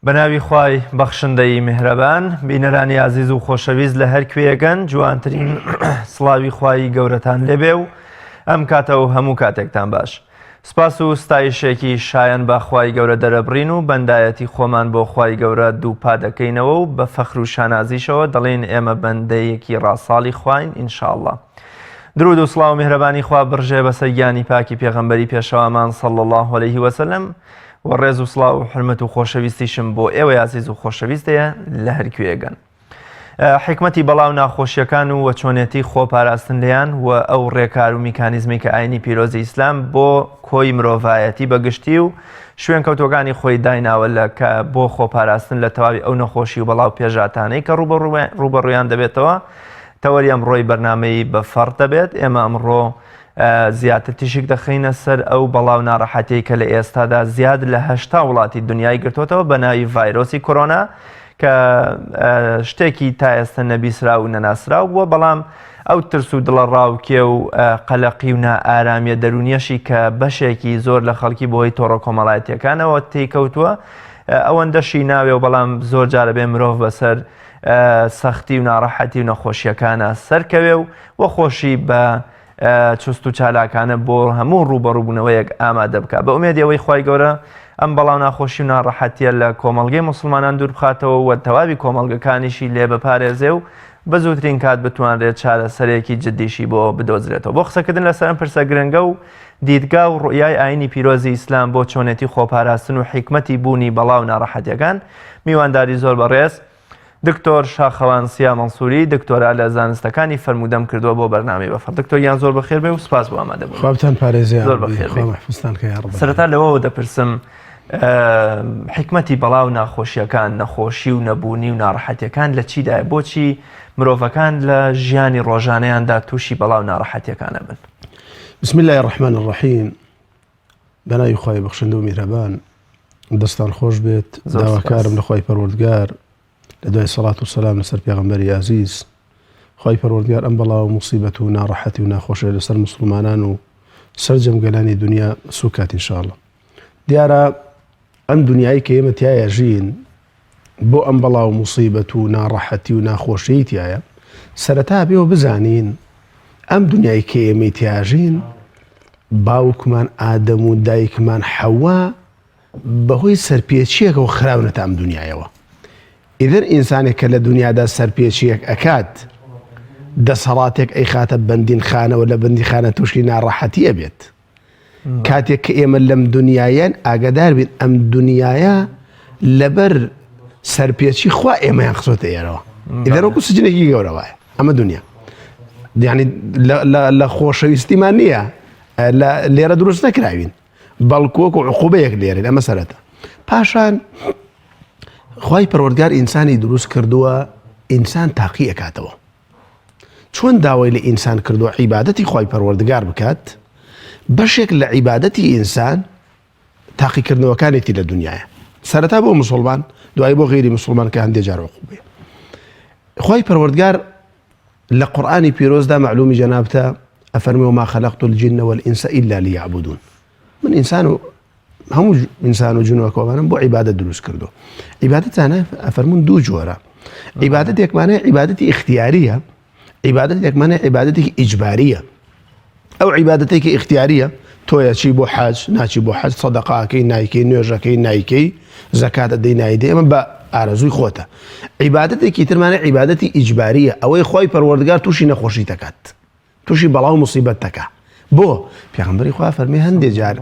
بەناوی خوای بەخشندەی میهرەبان بینەرانی عزیز و خۆشەویست لە هەر کوێگەن جوانترین سڵاوی خوای گەورەتان لێبێ و ئەم کاتەوە هەموو کاتێکتان باش. سپاس و ستایشێکی شایەن بە خوای گەورە دەرەبڕین و بەندایەتی خۆمان بۆ خوای گەورە دووپا دەکەینەوە و بە فەخر و شانازیشەوە دەڵێن ئێمە بەندەیەکی ڕاستاڵی خواین ئینشاءالله. درود و سڵاو و میهرەبانی خوا بڕژێ بەسەر گیانی پاکی پێغەمبەری پێشەوامان صلی الله علیه وسلم و ڕێز و سڵاو و حرمەت و خۆشەویستیشم بۆ ئێوە عزیز و خۆشەویستەیە لە هەر کوێگەن. حکمەتی بەڵاو ناخۆشیەکان و چۆنێتی خۆپاراستن لیان و ئەو ڕێکار و میکانیزمی کە ئاینی پیرۆزی ئیسلام بۆ کۆی مرۆڤایەتی بەگشتی و شوێن کەوتۆکانی خۆی دایناوە لە بۆ خۆپاراستن لە تەواوی ئەو نەخۆشی و بەڵاو پێژاتانەی کە ڕوبەڕوویان دەبێتەوە تەوەری ئەمڕۆی بەرنامەی بە فەڕ دەبێت. ئێمە ئەمڕۆ زیاتر تیشک دەخینە سەر ئەو بەڵاو ناڕەحەتەی کە لە ئێستادا زیاد لە 80 وڵاتی دنیای گرتوتەوە بە ناوی ڤایرۆسی کۆرۆنا کە شتێکی تا ئێستا نەبیسرا و نەناسرا بووە، بەڵام ئەو ترس و دڵە ڕاوکێ و قەلەقی و نائارامیە دەرونیەشی کە بەشێکی زۆر لە خەڵکی بۆی تۆڕە کۆمەڵایەتیەکانەوە تێکەوتووە ئەوەندەشی ناوێ و بەڵام زۆر جارە بێ مرۆڤ بەسەر سەختی و ناڕەحەتی و نەخۆشیەکانە سەرکەوێ و خۆشی بە چست و چالاکانە بۆ هەموو ڕوبەڕووبوونەوەیەک ئامادە بکە. بە ئومێدیەوەی خوای گەورە ئەم بەڵاو ناخۆشی و ناڕەحەتیە لە کۆمەڵگەی موسڵمانان دوور بخاتەوە و تەواوی کۆمەڵگەکانیشی لێ بپارێزێ و بە زووترین کات بتوانرێت چارەسەرێکی جددیشی بۆ بدۆزرێتەوە. بۆ قسەکردن لەسەر ئەم پرسە گرنگە و دیدگا و ڕوئیای ئاینی پیرۆزی ئیسلام بۆ چۆنێتی خۆپاراستن و حکمەتی بوونی بەڵاو ناڕەحەتیەکان میوانداری زۆر بەڕێز دکتۆر شاخەوان سیا مەنسووری دکتۆرا لە زانستەکانی فەرمودەم کردووە بۆ بەرنامەی بەفەڕ. دکتۆریان زۆر بەخێر بێ و سپاس بۆ ئامادەبوون. خوابتان پارێزیان زۆر بەخێر بێ. سەرەتا لەوەوە دەپرسم حکمەتی بەڵاو ناخۆشیەکان نەخۆشی و نەبوونی و ناڕەحەتیەکان لە چیدایە؟ بۆچی مرۆڤەکان لە ژیانی ڕۆژانەیاندا تووشی بەڵاو ناڕەحەتیەکانە بن؟ بسم الله الرحمن الرحیم. بەناوی خوای بەخشندە و میهرەبان. دەستان خۆش بێت. داواکارم لە خوای پەروەردگار لە دوای سەڵات و سەلام لەسەر پێغەمبەری عەزیز خوای پەروەردگار ئەم بەڵاو موسیبەت و ناڕەحەتی و ناخۆشیە لەسەر موسڵمانان و سەرجەمگەلانی دنیا سوکات ئینشاءڵڵا. دیارە ئەم دنیای کە ئێمە تایە ژین بۆ ئەم بەڵاو موسیبەت و ناڕەحەتی و ناخۆشیی تایە سەرەتا بێەوە بزانین ئەم دنیای کە ئێمەی تیاژین باوکمان ئادەم و دایکمان حەوا بەهۆی سەرپێچیەکەوە خراونەتە ئەم دنیایەوە. ئیدر ئینسانێک کە لە دنیادا سەرپێچیەک ئەکات دەسەڵاتێک ئەی خاتە بەندین خانەوە لە بەندی خانە تووشی ناڕەحەتیە بێت. کاتێک کە ئێمە لەم دنیایان ئاگادار بین ئەم دنیاە لەبەر سەرپێچی خوا ئێمەیان خسۆتە ئێرەوە. ئیدر وەکو سجنێکی گەورەوەیە ئەمە دنیا. یعنی لە خۆشەویستیمان نییە لێرە دروست نەکراوین بەڵکو وەکو عقوبەیەک لێرێن. ئەمە سەرەتا. پاشان خوای پەروەردگار ئینسانی دروست کردووە ئینسان تاقی ئەکاتەوە. چۆن داوای لە ئینسان کردووە عیبادەتی خوای پەروەردگار بکات بەشێک لە عیبادەتی ئینسان تاقیکردنەوەکانێتی لە دنیاە. سەرەتا بۆ مسلمان دوای بۆ غیری مسلمان کە هەندێک جار عقوبەیە. خوای پەروەردگار لە قورئانی پیرۆزدا معلومی جەنابتە ئەفەرمێ وما خەلەقت الجن والئینس إلا ليعبدون. من ئینسان و هەموو ئینسان و جنۆکەوانم بۆ عیبادەت دروست کردو. عیبادەتانە ئەفەرمون دوو جۆرە. عیبادەتێکمانەیە عیبادەتی اختیاریە، عیبادەتێکمانە عیبادەتێکی ئیجباریە. ئەو عیبادەتێکی اختیاریە تۆیە چی بۆ حەج ناچی بۆ حەج سەدەقاکەی نایکەی نوێژەکەی نایکەی زەکات ئەدەی نایدەی ئەمە بە ئارەزووی خۆتە. عیبادەتێکی ترمانە عیبادەتی ئیجباریە ئەوەی خۆی پەروەردگار تووشی نەخۆشی دەکات تووشی بەڵاو موسیبەت دەکات. بۆ پێغەمبەری خوا فەرمێ هەندێک جار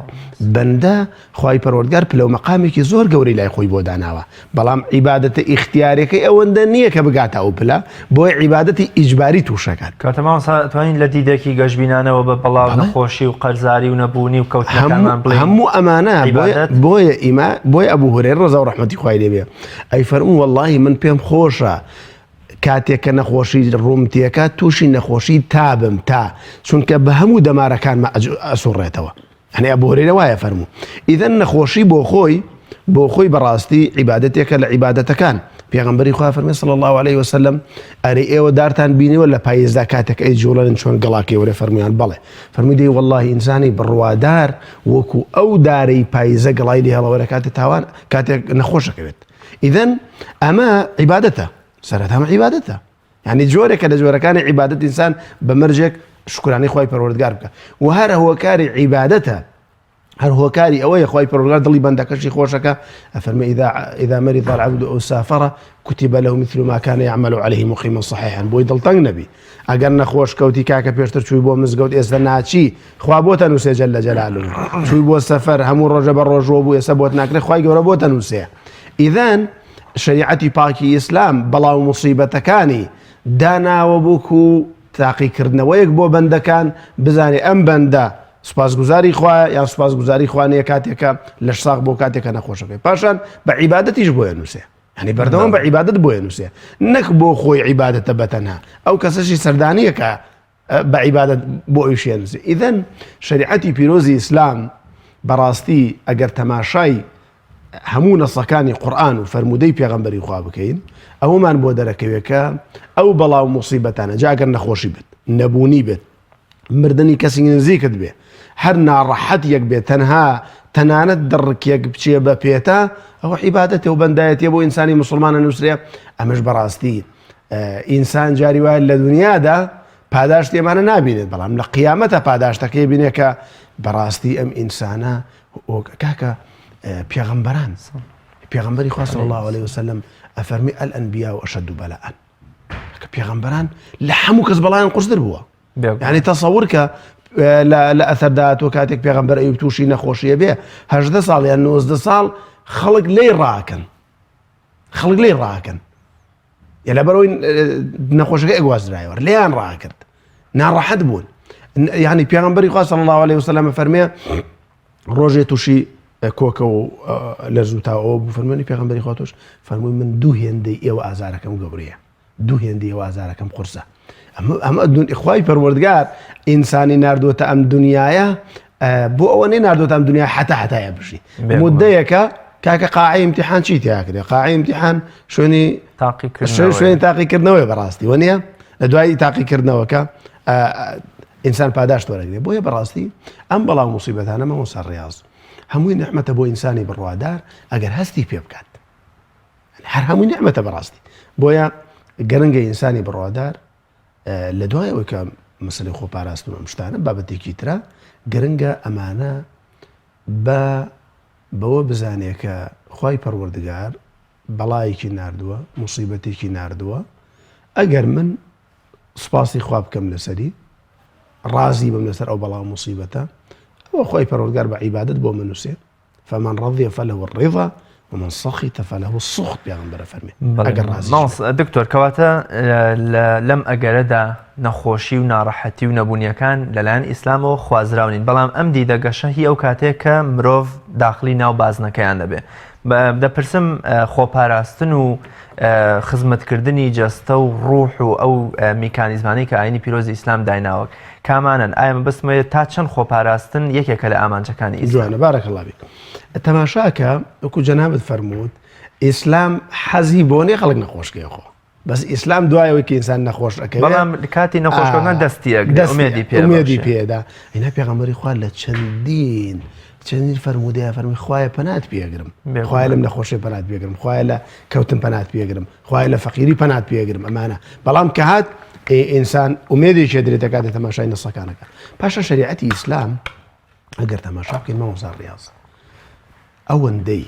بەندە خوای پەروەردگار پلە و مەقامێکی زۆر گەورەی لای خۆی بۆ داناوە، بەڵام عیبادەتە ئیختیارەکەی ئەوەندە نییە کە بگاتە ئەو پلە بۆی عیبادەتی ئیجباری تووشەکات. کاتەماوە توانین لە دیدێکی گەشتبینانەوە بە بەڵاو نەخۆشی و قەرزاری و نەبوونی و کەوتنەکانمان بڵێن هەموو ئەمانە بۆی ئەبوو هورێرە ڕەزا و ڕەحمەتی خوای لێ بێ ئەی فەرموو وەڵڵاهی من پێم خۆشە کاتێک کە نەخۆشی ڕوومتیەکە تووشی نەخۆشی تابم تا چونکە بە هەموو دەمارەکانمە ئەسوڕێتەوە. هەنێ ئەبوو هورێرە وایە فەرموو ئیدەن نەخۆشی بۆ خۆی بەڕاستی عیبادەتێکە لە عیبادەتەکان پێغەمبەری خوا فەرمێ صلی الله عليه وسلم ئەرێ ئێوە دارتان بینیوە لە پاییزدا کاتێک ئەی جوڵەن چۆن گەڵاکێ وەرە فەرمویان بەڵێ فەرمووی دەی والله ئینسانی بڕوادار وەکو ئەو دارەی پاییزە گەڵای لێ هەڵەوەرە کاتێک تاوان کاتێک نەخۆشەکەوێت ئیدەن ئەمە عیبادەتە سەرەتامە عیبادەتە یعنی جۆرێکە لە جۆرەکانی عیبادەت ئینسان بە مەرجێک شکرانەی خوای پەروەردگار بکە و هەر هۆکاری عیبادەتە هەر هۆکاری ئەوەیە خوای پەروەردگار دڵی بەندەکەشی خۆشەکە ئەفەرمێ إذا مرض العبد أو سافر كتب له مثل ما كان يعمل عليه مقيما صحيحا بۆی دڵتەنگ نەبی ئەگەر نەخۆش کەوتی کاکە پێشتر چووی بۆ مزگەوت ئێستا ناچی خوا بۆتە نووسێ جەل جەلالوه چووی بۆ سەفەر هەموو ڕۆژە بە ڕۆژەوە بوو ئێستا بۆت ناکرێت خوای گەورە بۆتە نووسێ ئیذەن شریعەتی پاکی ئیسلام بەڵاو موسیبەتەکانی داناوە بووکو تاقیکردنەوەیەک بۆ بەندەکان بزانێ ئەم بەندە سوپاسگوزاری خوایە یان سوپاسگوزاری خوانەیە کاتێکە لەش ساغ بۆ کاتێکە نەخۆشەکەی پاشان بە عیبادەتیش بۆیە نووسێ ینی بەردەوام بە عیبادەت بۆیە نووسێ نەک بۆ خۆی عیبادەتە بەتەنها ئەو کەسەشی سەردانیەکە بە عیبادەت بۆ ئەویشیە نووسێ ئیدەن شریعەتی پیرۆزی ئیسلام بەڕاستی ئەگەر تەماشای هەموو نەسەکانی قورئان و فەرموودەی پێغەمبەری خوا بکەین ئەومان بۆ دەرەکەوێکە ئەو بەڵاو موسیبەتانە جا ئەگەر نەخۆشی بێت نەبوونی بێت مردنی کەسی نزیکت بێ هەر ناڕەحەتێک بێت تەنانەت دڕکێک بچێ بە پێتە ئەوە عیبادەتێ و بەندایەتیە بۆ ئینسانی مسلمانە نووسرێ ئەمەش بەڕاستی ئینسان جاری وایە لە دنیادا پاداش تێمانە نابینێت بەڵام لە قیامەتە پاداشتەکەی بینێ کە بەڕاستی ئەم ئینسانە کاکە پێغەمبەری خوا صلی الله عليه وسلم ئەفەرمی الأنبیاء أشد بلاء کە پێغەمبەران لە هەموو کەس بەڵایان قورستر بووە یعنی تەسەوور کە لە ئەثەرداتوە کاتێک پێغەمبەر ئەیوب تووشی نەخۆشیە بێ 18 ساڵ یان 19 ساڵ خەڵک لێی ڕاکەن یا لەبەرەوەی نەخۆشەکە ئەگوازرایەوە لێیان ڕاکرد ناڕەحەت بوون یعنی پێغەمبەری خوا صلی الله عليه وسلم فەرمێ ڕۆژێ تووشی کۆکە و لەرزوتاوە بوو فەرمووی پێغەمبەری خوا تۆش فەرمووی من دوو هێندەی ئێوە ئازارەکەم گەورەیە دوو هێندەی ئێوە ئازارەکەم قورسە ئەمە خوای پەروەردگار ئینسانی ناردووەتە ئەم دنیایە بۆ ئەوە نەی ناردووەتە ئەم دنیا حتایە بژی مودەیەکە کاکە قاعی امتحان چی تیا کرێ قاعی امتحان شوێنی تاقیکردنەوەی بەڕاستی وە نییە لە دوای تاقیکردنەوەکە ئینسان پاداش وەرەگرێ بۆیە بەڕاستی ئەم بەڵاو موسیبەتانە مەوە سەر ڕاز هەمووی نعمەتە بۆ ئینسانی بڕوادار ئەگەر هەستی پێ بکات هەر هەمووی نعمەتە بەڕاستی بۆیە گەرنگە ئینسانی بڕوادار لە دوایەوەی کە مەسەلەی خۆپاراستن ئەم شتانە بابەتێکی ترە گرنگە ئەمانە بەوە بزانێ کە خوای پەروەردگار بەڵایەکی ناردووە موسیبەتێکی ناردووە ئەگەر من سوپاسی خوا بکەم لەسەری ڕازی بم لەسەر ئەو بەڵاو موسیبەتە ئەوە خوای پەروەردگار بە عیبادەت بۆ من نووسێت فمن رضي فله الرضا ومن سخط فله السخط پێغەمبەر فەرمێ ئەگەر ڕازی دکتۆر کەواتە لەم ئەگەرەدا نەخۆشی و ناڕەحەتی و نەبوونیەکان لەلایەن ئیسلامەوە خوازراونین بەڵام ئەم دیدەگەشە هی ئەو کاتێک کە مرۆڤ داخلی ناو بازنەکەیان دەبێ دەپرسم خۆپاراستن و خزمەتکردنی جەستە و ڕوح و ئەو میکانیزمانی کە ئاینی پیرۆزی ئیسلام دایناوە کامانن ئایا بەستمەوێت تا چەند خۆپاراستن یەکێکە لە ئامانجەکانی ئیسلام بارەکەڵڵا بێت تەماشاکە وەکو جەنابەت فەرمووت ئیسلام حەزی بۆ نیە خەڵک نەخۆشکەی خۆ بەس ئیسلام دوایەوەی کە ئینسان نەخۆش ئەەکەوێت بەڵام کاتی نەخۆشکردن دەستی ئومێدی پێدا ئینا پێغەمبەری خوا لە چەندین فەرمودەیە فەرمی خوایە پەنات پێگرم خوایە لەم نەخۆشی پەنات پێگرم خوایە لە کەوتن پەنات پێگرم خوایە لە فەقیری پەنات پێگرم ئەمانە بەڵام کە هات ئینسان ئومێدێکی دێتە کاتێ تەماشای نەسەکانەکە پاشە شریعەتی ئیسلام ئەگەر تەماشا بکەین مەوەزار ڕیاض ئەوەندەی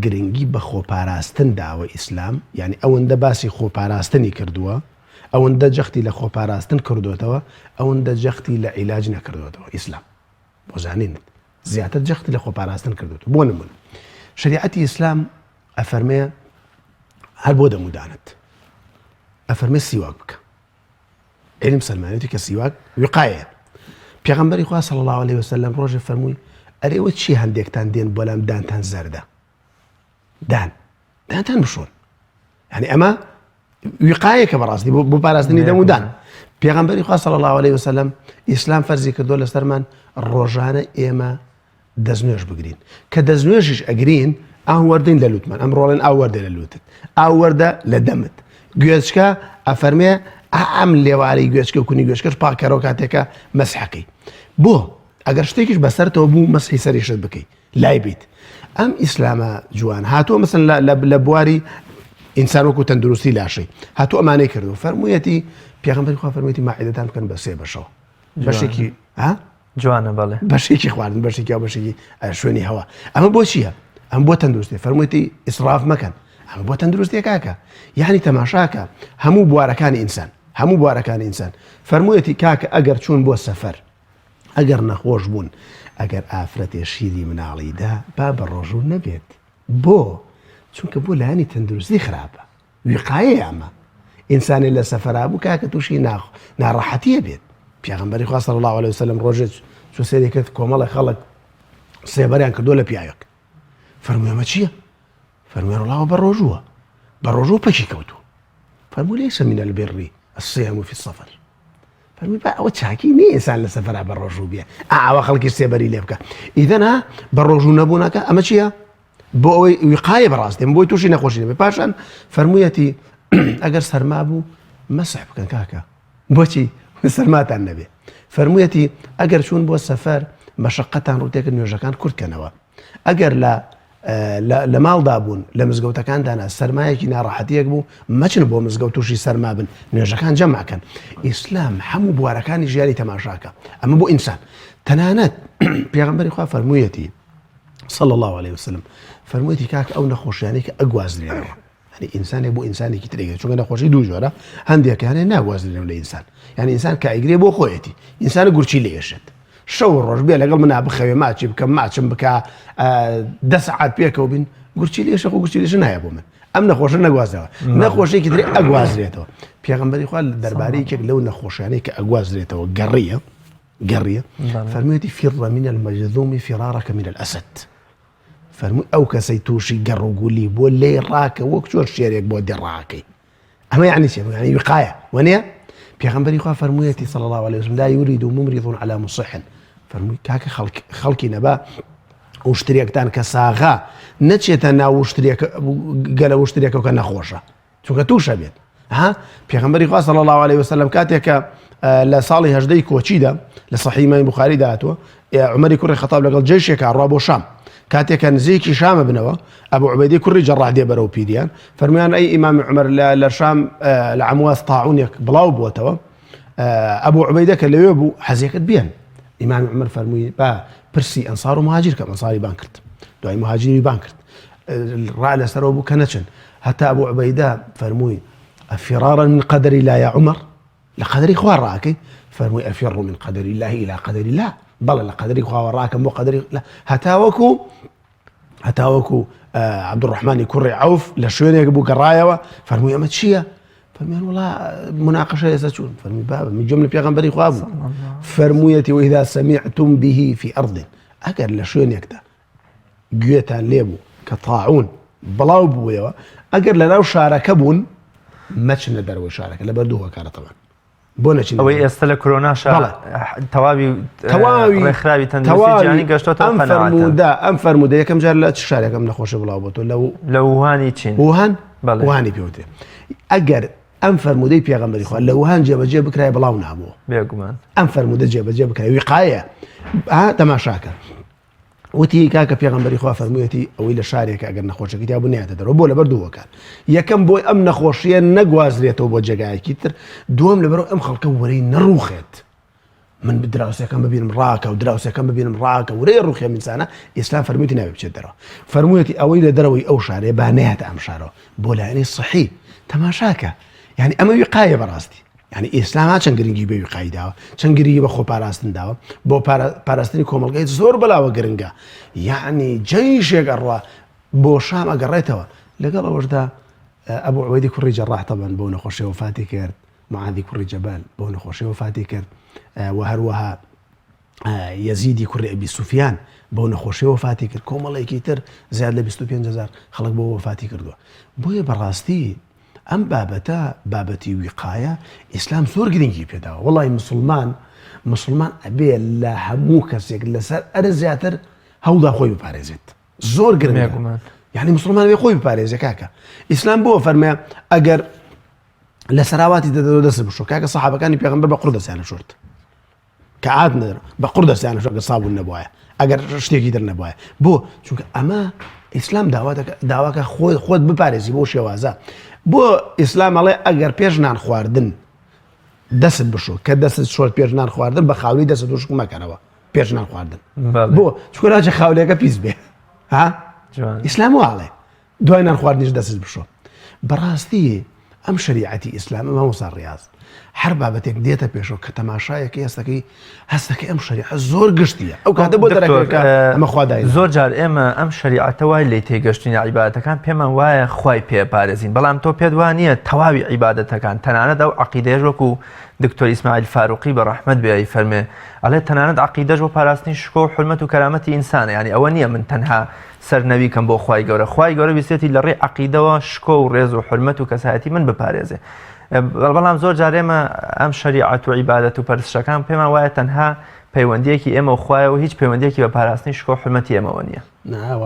گرنگی بە خۆپاراستن داوە ئیسلام یعنی ئەوەندە باسی خۆپاراستنی کردووە ئەوەندە جەختی لە خۆپاراستن کردوێتەوە ئەوەندە جەختی لە عیلاج نەکردوێتەوە ئیسلام بۆ زانینت زیاتر جەختی لە خۆپاراستن کردوێت بۆ نمونە شریعەتی ئیسلام ئەفەرمێ هەر بۆ دەمودانت ئەفەرمێ سیواک بکە علم سلمانێتی کە سیواک وقایە پێغەمبەری خوا صلی الله عليه وسلم ڕۆژێ فەرمووی ئەرێوە چی هەندێکتان دێن بەڵام دانتان زەردە دانتان بشۆن یعنی ئەمە وقایەکە بەڕاستی بۆ پاراستنی دەمودان پێغەمبەری خوا صلی الله عليه وسلم ئیسلام فەرزی کردووە لەسەرمان ڕۆژانە ئێمە دەستنوێژ بگرین کە دەستنوێژیش ئەگرین ئاوەردەین لە لوتمان ئەمڕۆڵێن ئاوەردە لە لوتت ئاوەردە لە دەمت گوێچکە ئەفەرمێ ئەم لێواری گوێچکە و کونی گوێچکەش پاکەرەوە کاتێکە مەسحەکەی بۆ ئەگەر شتێکیش بەسەرتەوە بوو مەسحی سەریشت بکەیت لای بیت ئەم ئیسلامە جوان هاتووە مەسن لە بواری ئینسان وەکو تەندروستی لاشەی هاتوو ئەمانەی کردو فەرموویەتی پێغەمبەری خوا فەرموویەتی مائیدەتان بکەن بە سێ بەشەوە بەشێکی جوانە بەڵێ بەشێکی خواردن بەشێکی بەشێکی شوێنی هەوا ئەمە بۆ چییە؟ ئەم بۆ تەندروستی فەرموویەتی ئیسراف مەکەن ئەمە بۆ تەندروستی کاکە یعنی تەماشاکە هەموو بوارەکانی ئینسان هەموو بوارەکانی ئینسان فەرموویەتی کاکە ئەگەر چوون بۆ سەفەر ئەگەر نەخۆش بوون ئەگەر ئافرەتێ شیری مناڵیدا با بە ڕۆژوو نەبێت بۆ چونکە بۆ لایانی تەندروستی خراپە وقایە ئەمە ئینسانی لە سەفەرا بوو کاکە تووشی ناڕەحەتیە بێت پێغەمبەری خوا صلی الله علیه وسلم ڕۆژێک چوو سێری کرد کۆمەڵی خەڵک سێبەریان کردووە لە پیاوێک فەرمووی ئەمە چییە؟ فەرمووی وەڵاوە بە ڕۆژووە بە ڕۆژوو پەکی کەوتووە فەرمووی لەیسە من البر الصيام في السفر فەرمووی با ئەوە چاکی نییە ئینسان لە سەفەرا بە ڕۆژوو بێ ئاوە خەڵکی سێبەری لێ بکە ئیدەن ها بە ڕۆژوو نەبوونەکە ئەمە چییە؟ بۆ ئەوەی وقایە بەڕاستێ بۆی تووشی نەخۆشی نەبێ پاشان فەرموویەتی ئەگەر سەرما بوو مەسح بکەن کاکە بۆچی سەرماتان نەبێ فەرموویەتی ئەگەر چوون بۆ سەفەر مەشەقەتان ڕوتێکن نوێژەکان کورتکەنەوە ئەگەر لە ماڵدا بوون لە مزگەوتەکاندانا سەرمایەکی ناڕەحەتیەک بوو مەچن بۆ مزگەوت تووشی سەرما بن نوێژەکان جەماکەن ئیسلام هەموو بوارەکانی ژیانی تەماشاکە ئەمە بۆ ئینسان تەنانەت پێغەمبەری خوا فەرموویەتی صلى الله عليه وسلم فەرموویەتی کاکە ئەو نەخۆشیانەی کە ئەگوازرێنەوە ینی ئینسانێک بۆ ئینسانێکی ترێگە چونکە نەخۆشی دوو جۆرە هەندێکیانێ ناگوازرێنەوە لە ئینسان یعنی ئینسان کە ئەیگرێ بۆ خۆیەتی ئینسانە گورچی لێشێت شەو ڕۆژ بێ لەگەڵ منا بخەوێ ماچی بکەم ماچم بکە 10 ساعات پێکەوە بین گورچی لێشە و گورچی لێش نایە بۆ من ئەم نەخۆشە نەگوازەوە نەخۆشیێکی ترێ ئەگوازرێتەوە پێغەمبەری خوا دەربارەی یەکێک لەو نەخۆشیانەی کە ئەگوازرێتەوە گەڕیە فەرموویەتی فر من المجذوم فرارك من الأسد فەرمووی ئەو کەسەی تووشی گەڕ و گولی بۆ لێ ڕاکە وەک چۆر شێرێک بۆ دێڕاکەی ئەمە یعنی چێ یعنی وقایە وەنیە پێغەمبەری خوا فەرموویەتی صلی الله عليه وسلم لا يريد ممرض على مصح فەرمووی کاکە خەڵکی نەبا وشترێکتان کە ساغا نەچێتە ناو گەلە وشترێکەوە کە نەخۆشە چونکە تووشە بێت پێغەمبەری خوا صلی الله عليه وسلم کاتێکە لە ساڵی هەژدەی کۆچیدا لە صحیح ئیمامی بوخاری داهاتوە عومەری کوڕی خەتاب لەگەڵ جێیشێکە ڕوا بۆ شام کاتێکە نزیکی شامە بنەوە ئەبوو عوبەیدەی کوڕی جەڕاح دێ بەرەو پیریان فەرمویان ئەی ئیمامی عومەر لە شام لە عەمواس تاعونێک بڵاو بووەتەوە ئەبوو عوبەیدە کە لەوێ بوو حەزیەکەت بیان ئیمامی عومەر فەرمووی با پرسی ئەنسار و مهاجر کە ئەنساری بان کرد دوای مهاجری بان کرد ڕا لەسەرەوە بوو کە نەچن هەتا ئەبوو عوبەیدە فەرمووی ئەفرارا من قەدەر الله یا عومەر لە قەدەری خوا ڕاکەی فەرمووی ئەفر من قەدەر الله إلى قەدەر الله بەڵێ لە قەدەری خواوە ڕاکەم بۆ قەدەری هەتاوەکو عەبدوڕەحمانی کوڕی عەوف لە شوێنێک بوو گەڕایەوە فەرمووی ئەمە چییە؟ فەرموویان وڵا مناقەشە ئێستا چوون فەرمووی بابە من گوێم لە پێغەمبەری خوا بوو فەرموویەتی وإذا سمعتم به في أرض ئەگەر لە شوێنێکدا گوێتان لێ بوو کە تاعون بڵاو بوویەوە ئەگەر لەناو شارەکە بوون مەچنە دەرەوەی شارەکە لەبەر دوو هۆکارە تەوان بۆ نەچین ئەوەی ئێستا لە کۆرۆنا تەواوی ڕێکخراوی تەندروستی جیهانی گەشتۆتە ئەم فەرموودە یەکەم جار لە چ شارێکم نەخۆشە بڵاو بۆتۆ لە ووهانی چین ووهانی پێوتێ ئەگەر ئەم فەرموودەی پێغەمبەری خوا لە ووهان جێبەجێ بکرای بڵاو نابووە بێگومان ئەم فەرموودە جێبەجێ بکرای وقایە تەماشاکە وتی کاکە پێغەمبەری خوا فەرموویەتی ئەوەی لە شارێکە ئەگەر نەخۆشەکەی تا بنیاتە دەرەوە بۆ لەبەر دوو هۆکار یەکەم بۆی ئەم نەخۆشیە نەگوازرێتەوە بۆ جێگایەکی تر دووەم لەبەرەوە ئەم خەڵکە وەرەی نەڕوخێت من دراوسەکەم ببینم ڕاکە و دراوسەکەم ببینم ڕاکە وەرەی ڕوخێ میسانە ئیسلام فەرموویەتی نابێ بچێت دەرەوە فەرموویەتی ئەوەی لە دەرەوەی ئەو شارێ با نەهاتە ئەم شارەوە بۆ لایەنی صحیح تەماشاکە یعنی ئەمە وقایە بەڕاستی یعنی ئیسلاما چەند گرنگی بە وقایی داوە چەند گرنگی بە خۆپاراستن داوە بۆ پاراستنی کۆمەڵگەی زۆر بەلاوە گرنگە یعنی جەیشێک ئەڕوا بۆ شام ئەگەڕێتەوە لەگەڵ ئەوەشدا ئەبوو عوبەیدی کوڕی جەڕاح تەبەن بۆ نەخۆشی وفاتی کرد معاذی کوڕی جەبال بۆ نەخۆشی وفاتی کرد و هەروەها یەزیدی کوڕی ئەبی سوفیان بۆ نەخۆشی وفاتی کرد کۆمەڵێکی تر زیاد لە 25,000 خەڵک بۆ وفاتی کردووە بۆیە بەڕاستی ئەم بابەتی وقایە ئیسلام زۆر گرنگی پێداوە وەڵی مسلمان ئەبێ لە هەموو کەسێک لەسەر ئەرە زیاتر هەوڵدا خۆی بپارێزێت زۆر گرنگە یعنی مسلمان بێ خۆی بپارێزێ کاکە ئیسلام بۆ فەرمێ ئەگەر لە سەراواتی دەدەوە دەست بشۆ کاکە سەحابەکانی پێغەمبەر بە قوڕ دەستیانە شورت کە عاد نەدەن بە قوڕ دەستیانە شۆ ئەگەر سابوون نەبووایە ئەگەر شتێکی در نەبووایە بۆ چونکە ئەمە ئیسلام داواکە خۆت بپارێزی بۆ شێوازە بۆ ئیسلام ئەڵێ ئەگەر پێش نان خواردن دەست بشۆ کە دەست شۆرت پێش نان خواردن بە خاولی دەست دوشک مەکەنەوە پێش نان خواردن بۆ چکۆ ناچە خاولێکە پیس بێ ها ئیسلام واڵێ دوای نان خواردنیش دەست بشۆ بەڕاستی ئەم شریعەتی ئیسلام ئەمە وەسا ڕیاز هەر بابەتێک دێتە پێشەوە کە تەماشایەکی هەستەکەی ئەم شریعە زۆر گشتیە ئەو کاتە بۆ دەرەکە ئەمە خوادای زۆر جار ئێمە ئەم شریعەتە وای لێ تێگەشتنی عیبادەتەکان پێمان وایە خوای پێپارێزین بەڵام تۆ پێت وانە تەواوی عیبادەتەکان تەنانەت ئەو عەقیدەیەش وەکو دکتۆر ئیسماعیل فاروقی بە ڕەحمەت بێ فەرمێ ئەڵێ تەنانەت عەقیدەش بۆ پاراستنی شکۆ و حورمەت و کەرامەتی ئینسانە یعنی ئەوە نییە من تەنها سەرنەوی کەم بۆ خوای گەورە ویسێتی لە ڕێی عەقیدەوە شکۆ و ڕێز و حورمەت و کەسایەتی من بپارێزێ بەڵام زۆر جار ئێمە ئەم شریعەت و عیبادەت و پەرستشەکان پێمان وایە تەنها پەیوەندیەکی ئێمە و خوایەوە هیچ پەیوەندیەکی بە پاراستنی شکۆ و حورمەتی ئێمەوە نییە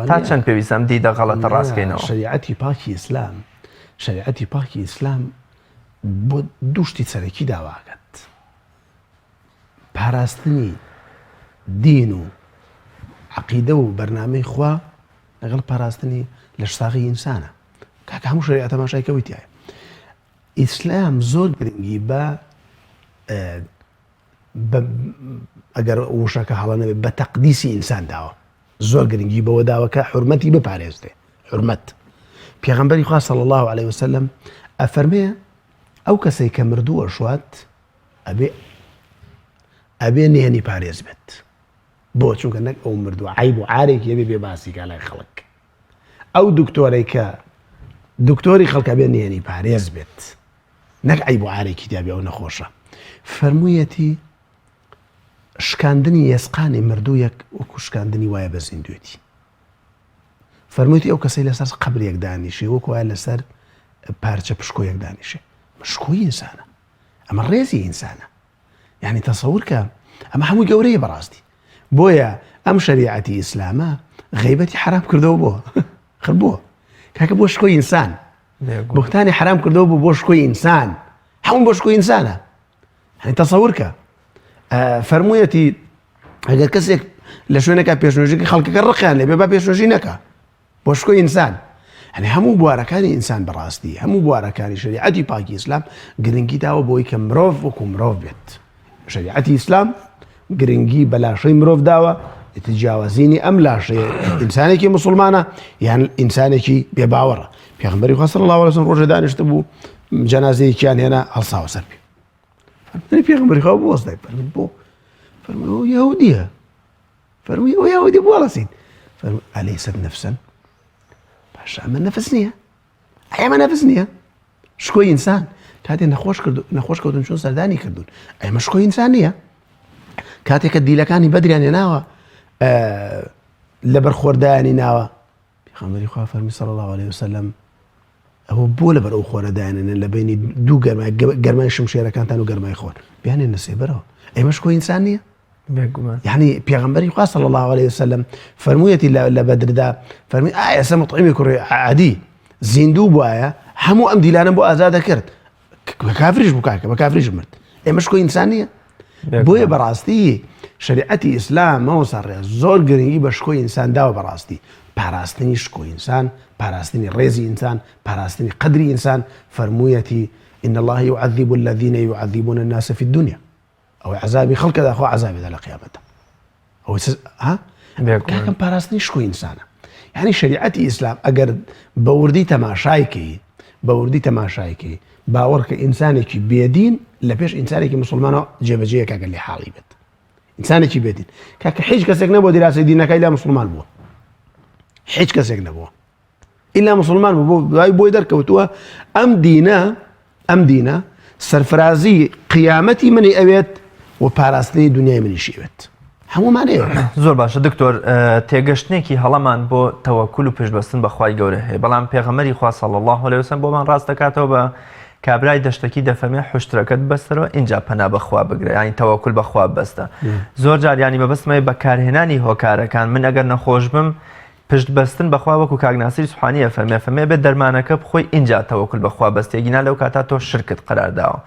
تا چەند پێویستم دیدە غەڵەتە ڕاستکەینەوە شریعەتی پاکی ئیسلام بۆ دوو شتی سەرەکی داواکات پاراستنی دین و عەقیدە و بەرنامەی خوا لەگەڵ پاراستنی لە شتاغی ئینسانە کاکە هەموو شریعەت تەماشای کەوتیایە ئیسلام زۆر گرنگی بە ئەگەر وشەکە هەڵە نەبێت بە تەقدیسی ئینسان داوە زۆر گرنگی بەوە داوەکە حورمەتی بپارێزرێ حورمەت پێغەمبەری خوا صلی الله علیه وسلم ئەفەرمێ ئەو کەسەی کە مردووە شوات ئەبێ نێنی پارێز بێت بۆ چونکە نەک ئەو مردووە عیب و عارێکی هەبێ بێ باسیکە لای خەڵک ئەو دکتۆرەی کە دکتۆری خەڵکە بێ نێنی پارێز بێت نەک عیب و عارێکی تیا بێ ئەو نەخۆشە فەرموویەتی شکاندنی ئێسقانی مردوویەک وەکو شکاندنی وایە بە زیندوێتی فەرموویەتی ئەو کەسەی لەسەر قەبرێک دانیشێ وەکو وایە لەسەر پارچە پشکۆیەک دانیشێ مشکۆی ئینسانە ئەمە ڕێزی ئینسانە یعنی تەسەور کە ئەمە هەمووی گەورەیە بەڕاستی بۆیە ئەم شریعەتی ئیسلامە غیبەتی حرام کردەوە بۆ خڕ بۆ کاکە بۆ شکۆی ئینسان بوختانی حرام کردەوە بۆ شکۆی ئینسان هەموو بۆ شکۆی ئینسانە یعنی تەسەور کە فەرموویەتی ئەگەر کەسێک لە شوێنێکە پێشنوێژێکی خەڵکەکە ڕقیان لێ بێ با پێشنوێژی نەکە بۆ شکۆی ئینسان یعنی هەموو بوارەکانی ئینسان بەڕاستی هەموو بوارەکانی شریعەتی پاکی ئیسلام گرنگی داوە بۆی کە مرۆڤ وەکو مرۆڤ بێت شریعەتی ئیسلام گرنگی بە لاشەی مرۆڤ داوە تجاوازینی ئەم لاشەیە ئینسانێکی مسلمانە یان ئینسانێکی بێباوەڕە پێغەمبەری خوا صلی الله علیه وسلم ڕۆژێ دانیشتە بوو جەنازەیەکیان هێنا هەڵساوە سەر پێ فەرمووی پێغەمبەری خوا بۆ وەستای فەرمووی بۆ فەرمووی ئەو یەهودیە فەرمووی ئەو یەهودی بۆ هەڵەسین فەرمووی ئەلەیسەت نەفسەن باشە ئەمە نەفس نییە ئەمە نەفس نییە شکۆی ئینسان کاتێک نەخۆش کەوتن چۆن سەردانی کردوون ئەمە شکۆی ئینسان نییە کاتێککە دیلەکانی بەدریان هێناوە لەبەر خۆردایانی ناوە پێغەمبەری خوا فەرمی صلی الله علیه وسلم ئەوە بۆ لەبەر ئەو خۆرەدایانێنن لە بینی دوو گەرمای شمشێرەکانتان و گەرمای خۆر بیانێن نەسێبەرەوە ئەمە شکۆی ئینسان نییە یعنی پێغەمبەری خوا صلی الله علیه وسلم فەرموویەتی لە بەدردا فەرمی ئێستا مطعیمی کوڕی عەدی زیندوو بووایە هەموو ئەم دیلانم بۆ ئازادە کرد بە کافریش بوو کاکە بە کافریش مرد ئێمە شکۆی ئینسان نییە بۆیە بەڕاستی شریعەتی ئیسلام مەوەسا ڕێز زۆر گرنگی بە شکۆی ئینسان داوە بەڕاستی پاراستنی شکۆی ئینسان پاراستنی ڕێزی ئینسان پاراستنی قدری ئینسان فەرموویەتی إن الله يعذب الذين يعذبون الناس في الدنيا أو عذابي خلق ذا أخو عذابي ذا لقيامته أو كان باراستني شكو إنسانه يعني شريعة إسلام أجر بوردي تماشايكي باورك إنسانك بيدين لبيش إنسانك مسلمان جبجيك قال لي حالي بيت إنسانك بيدين كاك حيج كسك نبو دراسة دينك إلا مسلمان بو حيج كسك نبو إلا مسلمان بو بو يدرك وتوا أم دينا سرفرازي قيامتي مني أبيت وباراستني دنيا مني شيبت هەموو مانەیە زۆر باشە دکتۆر تێگەشتێکی هەڵەمان بۆ تەوەکول و پشتبەستن بەخوای گەورە هەیە بەڵام پێغەمبەری خوا صلی الله علیه وسلم بۆمان ڕاست دەکاتەوە بە کابرای دەشتەکی دەفەرمێ حوشترەکەت بەستەرەوە اینجا پەنا بەخوا بگرە یعنی تەوەکول بەخوا بەستە زۆر جار ینی مەبەستمە بەکارهێنانی هۆکارەکان من ئەگەر نەخۆش بم پشت بەستن بەخوا وەکو کاگناسیری سوبحانیە فەرمێ بێت دەرمانەکە بخۆی ئینجا تەوەکل بەخوا بەستێگینا لەو کاتا تۆ شرکت قەرارداوە.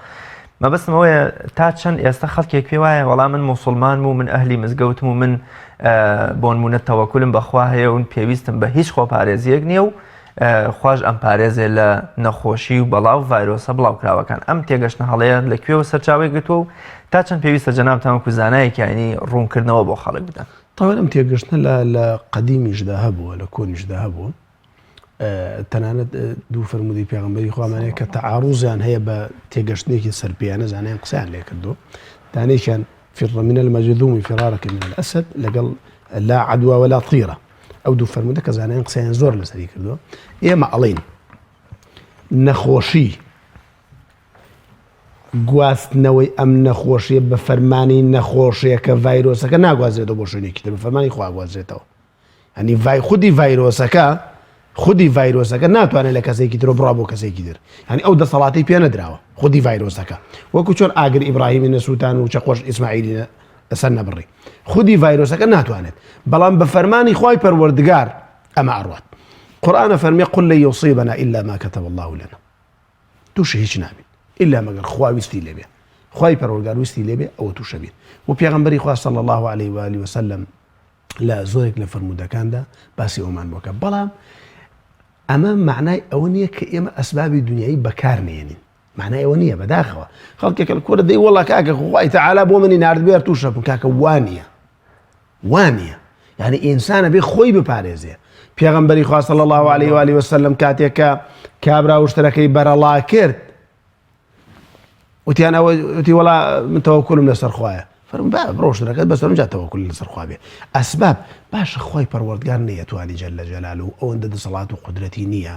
مەبەستم ئەوەیە تا چەند ئێستا خەڵکێک پێ وایە وەڵام من موسڵمان و من ئەهلی مزگەوتم و من بۆ نمونە تەوەکلم بەخوا هەیە و پێویستم بە هیچ خۆپارێزیەک نییە و خوش ئەم پارێزێ لە نەخۆشی و بەڵاو ڤایرۆسە بڵاوکراوەکان ئەم تێگەشتە هەڵەیە لەکوێوە سەرچاوی گرتووە و تا چەند پێویستە جەنابتان وەکو زانایەکی ینی ڕوونکردنەوە بۆ خەڵک بدەن. طبعا ئەم تێگەشتە لە قەدیمیشدا هەبووە لە کۆنیشدا هەبوو تەنانەت دوو فرموودی پێغەمبەری خوامانەیە کە تەعاڕوزیان هەیە بە تێگەشتێکی سەرپیانە زانایان قسەیان لێ کردو دانێکیان فر من المجذوم فرارك من الأسد لەگەڵ لا عدوى ولا طيرة ئەو دوو فرموودە کە زانایان قسەیان زۆر لەسەری کردووە. ئێمە ئەڵێن نەخۆشی گواستنەوەی ئەم نەخۆشیە بە فەرمانی نەخۆشیە کە ڤایرۆسەکە ناگوازرێتەوە بۆ شوێنێکی تر بە فەرمانی خوا گوازرێتەوە. ینی خودی ڤایرۆسەکە ناتوانێت لە کەسێکی تر بڕا بۆ کەسێکی تر. ینی ئەو دەسەڵاتی پێ نەدراوە خودی ڤایرۆسەکە وەکو چۆن ئاگر ئیبراهیمی نەسووتان و چەقۆش ئیسماعیلی لەسەر نەبڕی. خودی ڤایرۆسەکە ناتوانێت بەڵام بە فەرمانی خوای پەروەردگار ئەمە ئەڕوات. قورئانە فەرمێ قل لن يصيبنا إلا ما كتب الله لنا. تووشە هیچ نابێت إلا مەگەر خوا ویستی لێبێ خوای پەروەردگار ویستی لێبێ ئەوە تووشە بێت. و پێغەمبەری خوا صلی الله عليه وآله وسلم لە زۆرێک لە فرموودەکاندا باسی ئەومان بۆکە. بەڵام ئەمە معنای ئەوە نییە کە ئێمە ئەسبابی دنیایی بەکار نێنین. معنای ئەوە نییە بەداخەوە خەڵکێک لە کۆرە دەی وەڵا کاکە خوای تەعالا بۆ منی ناردبێر تووشە بوو کاکە وانە یعنی ئینسانە بێ خۆی بپارێزێ. پێغەمبەری خوا صلی الله عليه وآله وسلم کاتێک کە کابرا وشترەکەی بەرەڵا کرد وتیان ئەوەتی وەڵا من تەوەکولم لەسەر خوایە فەرمووی بڕۆ شتەکەت بەسەر جا تەوەکل لەسەر خوا بێ. ئەسباب باشە خوای پەروەردگار نەیەتوانی جەلە جەلالوهو ئەوەندە دەسەڵات و قودرەتی نییە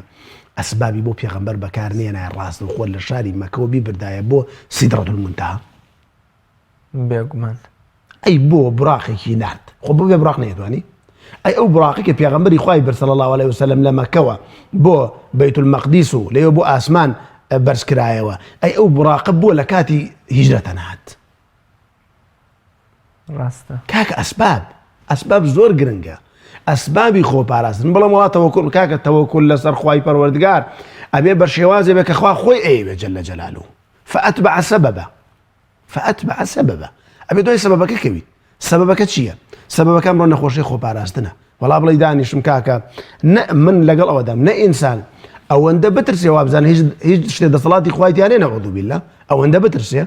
ئەسبابی بۆ پێغەمبەر بەکار نێنایە ڕاست و خۆر لە شاری مەکەوە بیبردایە بۆ سیدرەۃ المونتەها بێگومان ئەی بۆ براقێکی نرد خۆ بۆ بێ براق نەیەتوانی ئەی ئەو براقی کە پێغەمبەری خوای بەر صلی الله عليه وسلم لە مەکەوە بۆ بەیت المەقدیس و لەوێ بۆ ئاسمان بەرز کرایەوە ئەی ئەو براقە بۆ لە کاتی هیجرەتە نهات. ڕاستە کاکە ئەسباب زۆر گرنگە ئەسبابی خۆپاراستن بەڵام وڵات تەوەکل کاکە تەوەکل لەسەر خوای پەروەردگار ئەبێ بە شێوازێ بێ کە خوا خۆی ئەیوێ جەلە جەلالوهو فأتبع سببا ئەبێ دوای سەبەبەکە کەویت. سەبەبەکە چییە؟ سەبەبەکە بڕۆ نەخۆشی خۆپاراستنە. وەڵا بڵێ دانیشم کاکە من لەگەڵ ئەوەدام نە ئینسان ئەوەندە بترسێ وابزان هیچ شتێ دەسەڵاتی خوای تیانێ نەعوذ بالله ئەوەندە بترسێ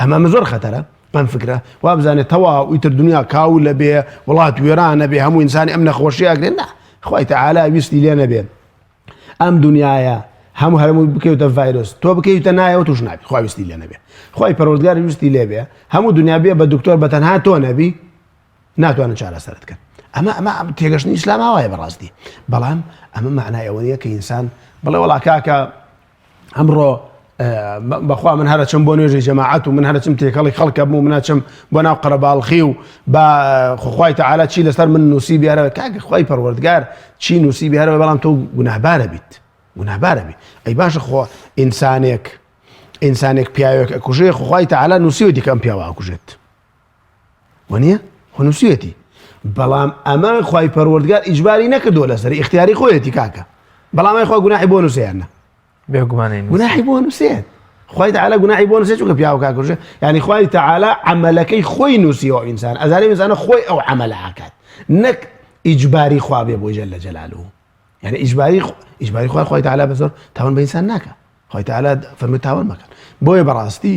ئەمە زۆر خەتەرە. من فکرە وابزانێت تەواو ئیتر دنیا کاو لە بێ وڵات وێرانە بێ هەموو ئینسانی ئەم نەخۆشیە ئەگرێن نا خوای تەعالا ویستی لێ نەبێ ئەم دنیاە هەموو بکەوتە ڤایرۆس تۆ بکەوتە نایەوە توش نابی خوای ویستی لێ نەبێ خوای پەروەردگار ویستی لێ بێ هەموو دنیا بێ بە دکتۆر بەتەنها تۆ نەبی ناتوانن چارەسەرت کەن. ئەمە تێگەشتنی ئیسلام ئاوایە بەڕاستی. بەڵام ئەمە معنای ئەوە نییە کە ئینسان بڵێ وەڵا کاکە ئەمڕۆ بەخوا من هەرە چم بۆ نوێژی جەماعەت و من هەرە چم تێکەڵی خەڵکە بوو مناچم بۆ ناو قەرەباڵخی و بە خوای تەعالا چی لەسەر من نووسی بیارەوە کاکە خوای پەروەردگار چی نووسی بیارەوە بەڵام تۆ گوناهبارە بیت. ئەی باشە خۆ ئینسانێک پیاوێک ئەکوژێ خوای تەعالا نووسیوەتی کە ئەم پیاوە ئەکوژێت وەنییە خۆ نووسیوەتی. بەڵام ئەمە خوای پەروەردگار ئیجباری نەکردووە لەسەر ئیختیاری خۆیەتی کاکە بەڵام ئەی خوا گوناحی بۆ نووسیانە گوناحی بۆ نووسێت. خوای تەعالا گوناحی بۆ نووسێت چونکە پیاوە کاکوژێ یعنی خوای تەعالا عەمەلەکەی خۆی نووسیەوە ئینسان ئەزانێ ئینسانە خۆی ئەو عەمەلە ئاکات نەک ئیجباری خوا بێ بۆی جەلە جەلالوهو. یعنی ئیجباری خوای تەعالا بە زۆر تاوان بە ئینسان ناکە. خوای تەعالا فەرمووی تاوان مەکەن. بۆیە بەڕاستی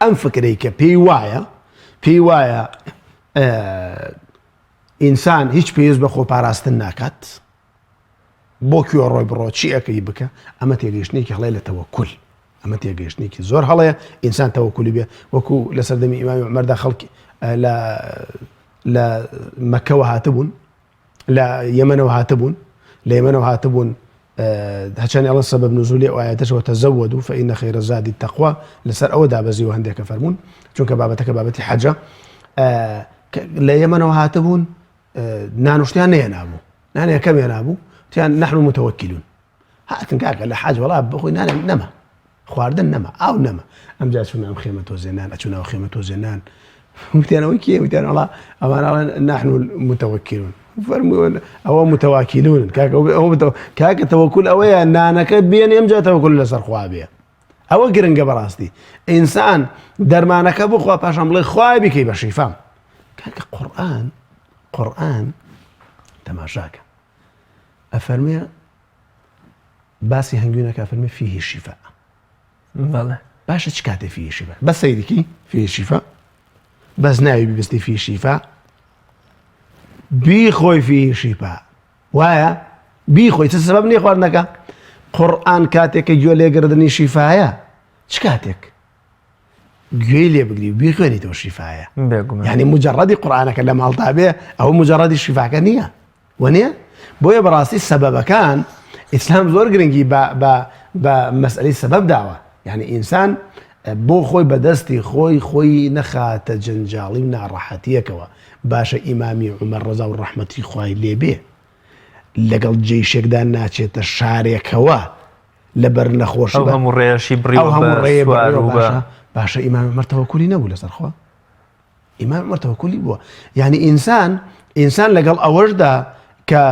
ئەم فکرەی کە پێی وایە ئینسان هیچ پێویست بە خۆپاراستن ناکات بۆ کوێ ڕۆی بڕۆ چی ئەەکەی بکە ئەمە تێگەیشتنێکی هەڵەیە لە تەوەکل. ئەمە تێگەیشتنێکی زۆر هەڵەیە ئینسان تەوەکولی بێ وەکو لە سەردەمی ئیمامی عومەردا خەڵکی لە مەکەوە هاتبوون لە یەمەنەوە هاتبوون هەچەند ئەڵێن سەبەب نوزولی ئەو ئایەتەشەوە تەزەوەدوا فإن خەیرە زادی التەقوا لەسەر ئەوە دابەزیوە هەندێکە فەرموون چونکە بابەتەکە بابەتی حەجە. لە یەمەنەوە هاتبوون نانوشتیان نێنابوو نانێکەم هێنابوو تیان نحن متوكلون هاتن کاکە لە حاج وڵا بخۆی نانە نەما خواردن نەما ئاو نەما ئەمجا چوون ئەم خێمە تۆزێنان ئەچوونەوە خێمە تۆزێنان وتیانەوەی کێ وتیان وڵا ئەوان ئەڵێن نحن متوكلون فەرمووە ئەوە متەواکیلون کاکە تەوەکول ئەوەیە نانەکە بێنێ ئەمجا تەوەکول لەسەر خوا بێ ئەوە گرنگە بەڕاستی ئینسان دەرمانەکە بخوا پاشان بڵێ خوای بکەی بە شیفام کاکە قورئان تەماشاکە ئەفەرمێ باسی هەنگوینەکە فەرمێ فیه شیفاء بەڵێ باشە چ کاتێ فیه شیفاء بەس سەیرێکی فیه شیفاء بەس ناوی ببستی فیه شیفاء بیخۆی فیه شیفاء وایە بیخۆی چ سەبەب نییە خواردنەکە قورئان کاتێکە گوێ لێگردنی شیفاایە چ کاتێک گوێی لێ بگری و بیخوێنیتەوە شیفاایە یعنی مجرڕەدی قورئانەکە لە ماڵتا بێ ئەوە مجرڕەدی شیفاکە نییە وەنیە بۆیە بەڕاستی سەبەبەکان ئیسلام زۆر گرنگی بە مەسئلەی سەبەب داوە یعنی ئینسان بۆ خۆی بەدەستی خۆی نەخاتە جەنجاڵی و ناڕەحەتیەکەوە باشە ئیمامی عومەر ڕەزا و ڕەحمەتی خوای لێبێ لەگەڵ جێیشێکدا ناچێتە شارێکەوە لەبەر نەخۆشی ئەو هەموو ڕێژی بڕی باشە ئیمامی عومەر تەوەکولی نەبوو لەسەرخوا ئیمامی عومەر تەوەکولی بووە یعنی ئینسان لەگەڵ ئەوەشدا کە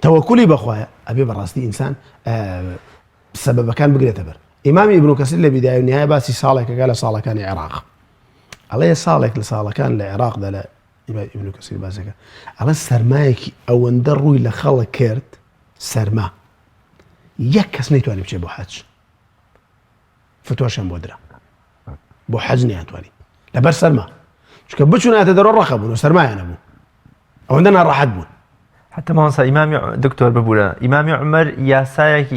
تەوەکولی بەخوایە ئەبێ بەڕاستی ئینسان سەبەبەکان بگرێتە بەر ئیمامی ئیبن کەسیر لە بیدایە و نیهایە باسی ساڵێکەکە لە ساڵەکانی عێراق ئەڵێ ساڵێک لە ساڵەکان لە عێراقدا لە ئیبن کەسیر باسەکە ئەڵێ سەرمایەکی ئەوەندە ڕووی لە خەڵک کرد سەرما یەک کەس نەیتوانی بچێ بۆ حەج فتواشیان بۆ درا بۆ حەج نەیانتوانی لەبەر سەرما چونکە بچووناتە دەرۆ ڕەخە بوون و سەرمایان نەبوو ئەوەندە ناڕەحەت بوون حتى مامۆستا ئیمامی دکتۆر ببوورە ئیمامی عومەر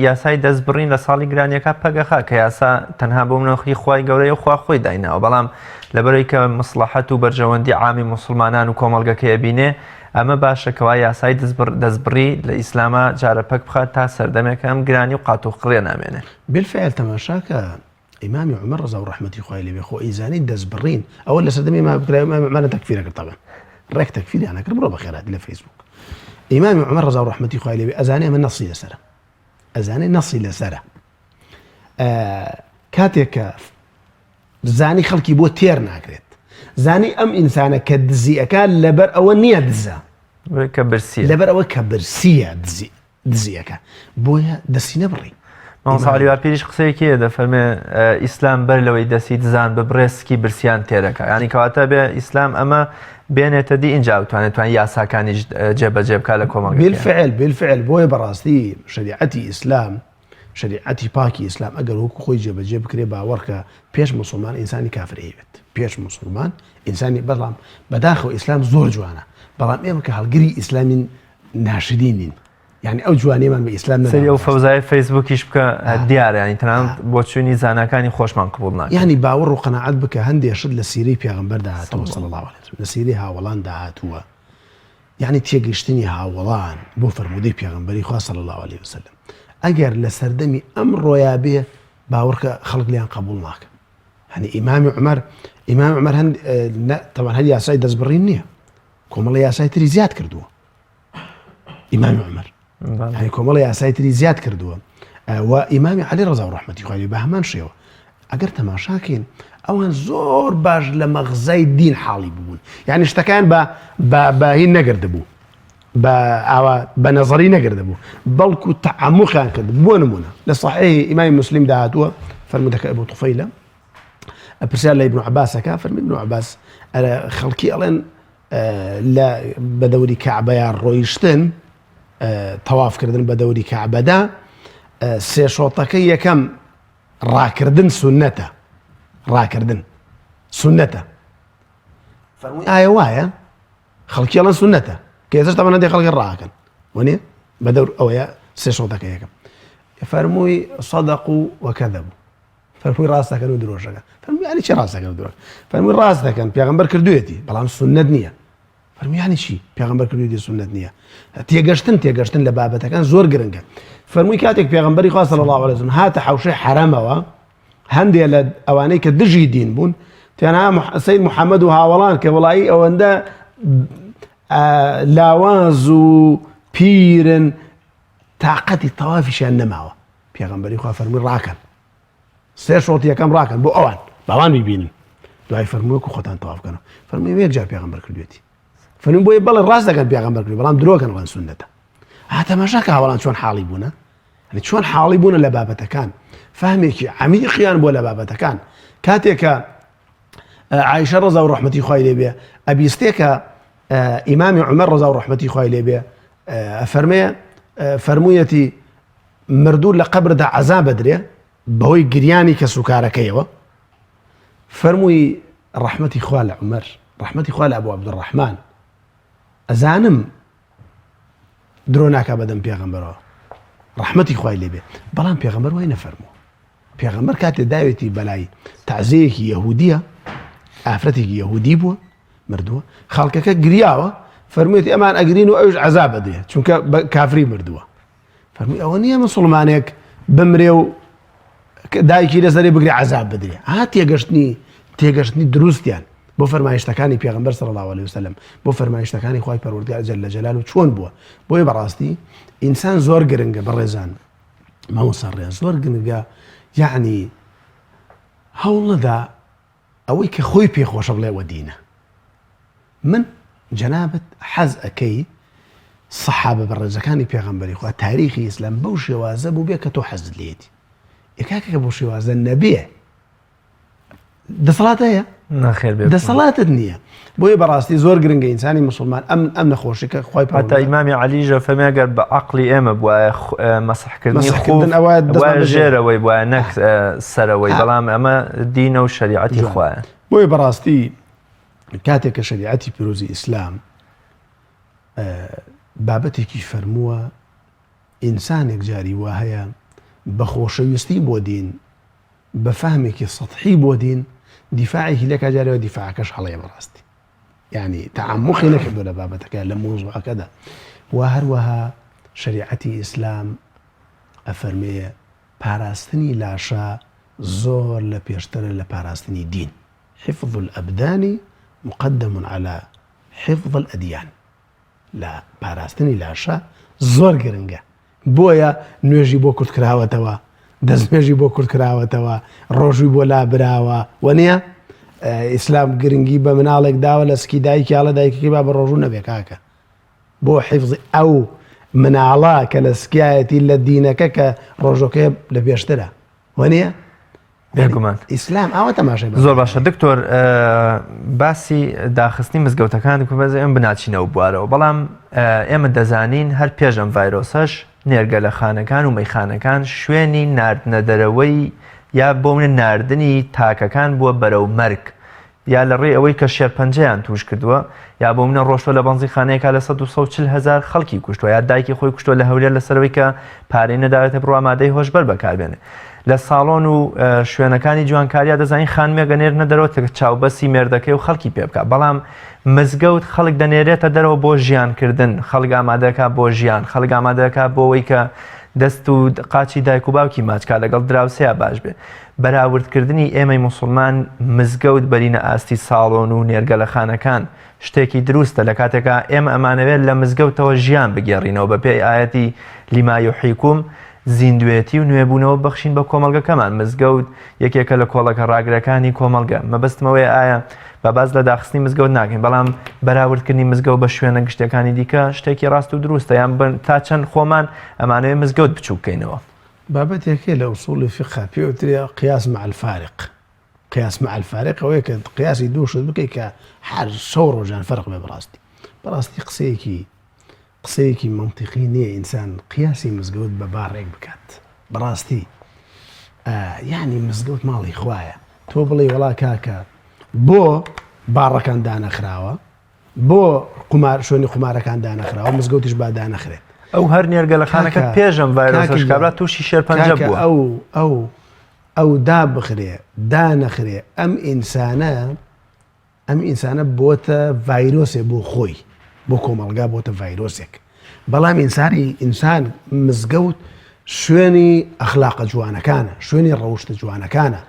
یاسای دەستبڕین لە ساڵی گرانیەکە پەگەخا کە یاسا تەنها بۆ منەوەخی خوای گەورەی و خوا خۆی دایناوە بەڵام لەبەرەوەی کە مەسلەحەت و بەرژەوەندی عامی موسڵمانان و کۆمەڵگەکەیە بینێ ئەمە باشەکەوە یاسای دەستبڕی لە ئیسلاما جارە پەک بخات تا سەردەمێکە ئەم گرانی و قات و قڕێ نامێنێ بالفعل تەماشاکە ئیمامی عومەر ڕەزا و ڕەحمەتی خوای لێبێ خۆ ئیزانی دەستبڕین ئەوە لە سەردەمی مامە تەکفیرەکرد تەبەن ڕێک تەکفیریانە کرد بڕۆ بەخێراتی لە فەیسبوک ئیمامی عومەر ڕەزا و ڕەحمەتی خوای لێبێ ئەزانێ ئەمە نەسی لەسەرە کاتێک کە زانی خەڵکی بۆ تێر ناکرێت زانی ئەم ئینسانە کە دزیەکە لەبەر ئەوە نییە دزە لەبەر ئەوە کە برسیە دزیەکە بۆیە دەستی نەبڕی مامۆستا پیرش قسەیەکی دەفەرمێ ئیسلام بەر لەوەی دەسی دزان بە برێسکی برسیان تێرەکە ینی کەواتە بێ ئیسلام ئەمە بێنێتە دی اینجا توانێت یاساکانیش جێبەجێ بکات لە کۆمەڵگە بالفعل بۆیە بەڕاستی شریعەتی ئیسلام شریعەتی پاکی ئیسلام ئەگەر وەکو خۆی جێبەجێ بکرێ باوەڕکە پێش موسڵمان ئینسانی کافر ئەیوێت پێش موسڵمان ئینسانی بەڵام بەداخەوە ئیسلام زۆر جوانە بەڵام ئێمە کە هەڵگری ئیسلامین ناشدینین یعنی ئەو جوانیمان بە ئیسلام سەری ئەو فەوزای فەیسبووکیش بکە دیارە ینی تەنانەت بۆ چوونی زانەکانی خۆشمان قبوڵ ناکەن یعنی باوەڕ و قەناعەت بکە هەندێک شت لە سیرەی پێغەمبەر داهاتووە صلی الله علیه وسلم لە سیرەی هاوڵان داهاتووە یعنی تێگەشتنی هاوڵان بۆ فەرموودەی پێغەمبەری خوا صلی الله علیه وسلم ئەگەر لە سەردەمی ئەم ڕۆیا بێ باوەڕکە خەڵک لیان قبوڵ ناکە یعنی ئیمامی عومەر تەمان هەر یاسای دەستبڕین نییە کۆمەڵی یاسای تری زیاد کردووە ئیمامی عومەر هەی کۆمەڵی یاسای تری زیاد کردووە و ئیمامی عەلی ڕەزا و ڕەحمەتی خوای لێبێ بە هەمان شێوە ئەگەر تەماشاکەین ئەوان زۆر باش لە مەغزای دین حاڵی بوون یعنی شتەکان بە هین نەگردبوو بە نەزەری نەگردبوو بەڵکو تەعەمقیان کرد بۆ نمونە لە صحیح ئیمامی مسلم داهاتووە فەرموودەکە ئەبوو توفەیلە پرسیار لە ئیبن عەباسەکە فەرمی ئیبن عەباس خەڵکی ئەڵێن لە بەدەوری کەعبەیان ڕۆیشتن تەوافکردن بە دەوری کەعبەدا سێ شۆتەکەی یەکەم ڕاکردن سونەتە فەرمووی ئایا وایە خەڵکی ئەڵێن سونەتە کە ئێستاش تەمەن هەندێک خەڵکی ڕاکەن وانێ بە دەور ئەوەیە سێ شۆتەکە یەکەم فەرمووی صەدەقوا وەکەذەبوا فەرمووی ڕاست دەکەن و درۆژەکەن فەرمووی یعنی چی ڕاست دەکەن و درۆژ فەرمووی ڕاست دەکەن پێغەمبەر کردوویەتی بەڵام سونەت نییە فەرمووی یعنی چی پێغەمبەر کردوویەتی سونەت نییە تێگەشتن لە بابەتەکان زۆر گرنگە فەرمووی کاتێک پێغەمبەری خوا صلی الله علیه وسلم هاتە حەوشەی حەرەمەوە هەندێک لە ئەوانەی کە دژی دین بوون تێنها سەید محەممەد و هاوڵان کە وڵایی ئەوەندە لاواز و پیرن تااقەتی تەوافیشیان نەماوە پێغەمبەری خوا فەرمووی ڕاکەن سێ شۆت یەکەم ڕاکەن بۆ ئەوان باوان بیبینن دوای فەرمووی وەکو خۆتان تەواف بکەنەوە فەرمووی یەک جار پێغەمبەر کردوێتی فەرمووی بۆیە بەڵێ ڕاست دەکەن پێغەمبەر کردی بەڵام درۆکەن ڕەن سونەتە. تەماشاکە هاوڵان چۆن حاڵی بوونە، یعنی چۆن حاڵی بوونە لە بابەتەکان، فهمێکی عەمیقیان بۆ لە بابەتەکان. کاتێکە عایشە ڕەزا و ڕەحمەتی خوای لێ بێ ئەبیستێکە ئیمامی عومەر ڕەزا و ڕەحمەتی خوای لێ بێ فەرموویەتی مردوو لە قەبردا عەزاب بدرێ بەهۆی گریانی کە سوکارەکەیەوە. فەرمووی ڕەحمەتی خوا لە عومەر، ڕەحمەتی خوا لە ئەبوو عەبدوڕەحمان، ئەزانم درۆ ناکا بەدەم پێغەمبەرەوە ڕەحمەتی خوای لێ بێ، بەڵام پێغەمبەر وای نەفەرمووە. پێغەمبەر کاتێ داوێتی بەلای تەعزیەیەکی یەهودیە، ئافرەتێکی یەهودی بووە مردووە، خەڵکەکە گریاوە، فەرموویەتی ئەمان ئەگرین و ئەوش عەزاب بدرێ چونکە کافری مردووە. فەرمووی ئەوە نییە موسڵمانێک بمرێ و دایکی لەسەرێ بگرێ عەزاب بدرێ. تێگەشتنی دروستیان بۆ فەرمایشتەکانی پێغەمبەر صلی الله علیه وسلم، بۆ فەرمایشتەکانی خوای پەروەردگار جەل جەلاله چۆن بووە. بۆیە بەڕاستی ئینسان زۆر گرنگە بەڕێزان مامۆستا زۆر گرنگە، یعنی هەوڵ نەدا ئەوەی کە خۆی پێخۆشە بڵێوە دینە. من جەنابەت حەز ئەەکەی سەحابە بەڕێزەکانی پێغەمبەری خوا تاریخی ئیسلام بەو شێوازە بوو بێ کە تۆ حەزت لێتی. ئێکاکە بۆ شێوازە نەبێ دەسەڵات هەیە دەسەڵاتت نییە. بۆیە بەڕاستی زۆر گرنگە ئینسانی مسلمان ئەم نەخۆشیکە خوای هەتا ئیمامی عەلیژە فەرمێ ئەگەر بە عەقڵی ئێمە بوایە مەسحکردنی خوف ژێرەوەی بوایە نەک سەرەوەی، بەڵام ئەمە دینە و شەریعەتی خوایە. بۆیە بەڕاستی کاتێک کە شەریعەتی پیرۆزی ئیسلام بابەتێکی فەرمووە ئینسانێک جاری وا هەیە بە خۆشەویستی بۆ دین، بە فەهمێکی سەطحی بۆ دین، دیفاعێکی لێکا جارەوە دیفاعەکەش هەڵەیە بەڕاستی، یعنی تەعەمقی نەکردو لە بابەتەکە لە مۆزوعەکەدا. و هەروەها شەریعەتی ئیسلام ئەفەرمێ پاراستنی لاشە زۆر لە پێشترە لە پاراستنی دین. حفظ الأبدان مقدم على حفظ الأديان. لە پاراستنی لاشە زۆر گرنگە. بۆیە نوێژی بۆ کورت کراوەتەوە، دەستنوێژی بۆ کورت کراوەتەوە، ڕۆژووی بۆ لابراوە، وەنیە ئیسلام گرنگی بە مناڵێک داوە لە سکی دایکیاڵە دایکەکەی با بە ڕۆژوو نەبێ کاکە، بۆ حیفظ ئەو مناڵە کە لە سکایەتی لە دینەکە کە ڕۆژۆکەی لە پێشترە، وەنیە بێگومان ئیسلام ئەوە تەماشای زۆر باشە. دکتۆر باسی داخستنی مزگەوتەکان بەز ئێمە بناچینەوە بوارەوە، بەڵام ئێمە دەزانین هەر پێش ئەم ڤایرۆسەش نێرگەلەخانەکان و مەیخانەکان شوێنی ناردنە دەرەوەی یا بۆ منە ناردنی تاکەکان بووە بەرەو مەرگ، یا لە ڕێ ئەوەی کە شێرپەنجەیان توش کردووە، یا بۆ منە ڕۆشتوە لە بەنزی خانەیەکە لە 140,000 خەڵکی کوشتووە، یا دایکی خۆی کوشتووە لە هەولێر لەسەرەوەی کە پارەی نەداوێتە بڕوا مادەی هۆشبەر بەکاربێنێ. لە ساڵۆن و شوێنەکانی جوانکاریە دەزانین خانمێک گەنێرنە دەرەوە چاوبەسی مێردەکەی و خەڵکی پێ بکات، بەڵام مزگەوت خەڵک دەنێرێتە دەرەوە بۆ ژیانکردن، خەڵک ئامادەکە بۆ ژیان، خەڵک ئامادەکە بۆەوەی کە دەست و قاچی دایک و باوکی ماچکا لەگەڵ دراوسەیە باش بێ. بەراوردکردنی ئێمەی موسڵمان مزگەوت بەرینە ئاستی ساڵۆن و نێرگەلەخانەکان شتێکی دروستە لە کاتێکە ئێمە ئەمانەوێت لە مزگەوتەوە ژیان بگێڕینەوە بە پێی ئاەتی لیما یحییکوم، زیندوێتی و نوێبوونەوە بەخشین بە کۆمەڵگەکەمان. مزگەوت یەکێکە لە کۆڵەکە ڕاگرەکانی کۆمەڵگە. مەبەستمەوەی ئایا بە باز لە داخستنی مزگەوت ناکەین، بەڵام بەراوردکردنی مزگەوت بە شوێنە گشتەکانی دیکە شتێکی ڕاست و دروستە، یان تا چەند خۆمان ئەمانەوێت مزگەوت بچوو بکەینەوە. بابەتێکێ لە ئوسوڵی فقه پێوترێ قیاس مع الفارق. قیاس مع الفارق ئەوەیە کە قیاسی دووشت بکەیت کە هەر شەو ڕۆژان فەرق بێ. بەڕاستی قسەیەکی منطقی نییە ئینسان قیاسی مزگەوت بە باڕێک بکات. بەڕاستی یعنی مزگەوت ماڵی خوایە، تۆ بڵێ وەڵا کاکە بۆ باڕەکان دانەخراوە، بۆ شوێنی قومارەکان دانەخراوە، مزگەوتیش با دانەخرێت. ئەو هەر نێرگەلەخانەکە پێشم ڤایرۆسەش کابرا تووشی شێرپەنجە بووە. ئەو دابخرێ دانەخرێ، ئەم ئینسانە بۆتە ڤایرۆسێ بۆ خۆی، بۆ کۆمەڵگا بۆتە ڤایرۆسێک. بەڵام ئینسان مزگەوت شوێنی ئەخلاقە جوانەکانە، شوێنی ڕەوشتە جوانەکانە.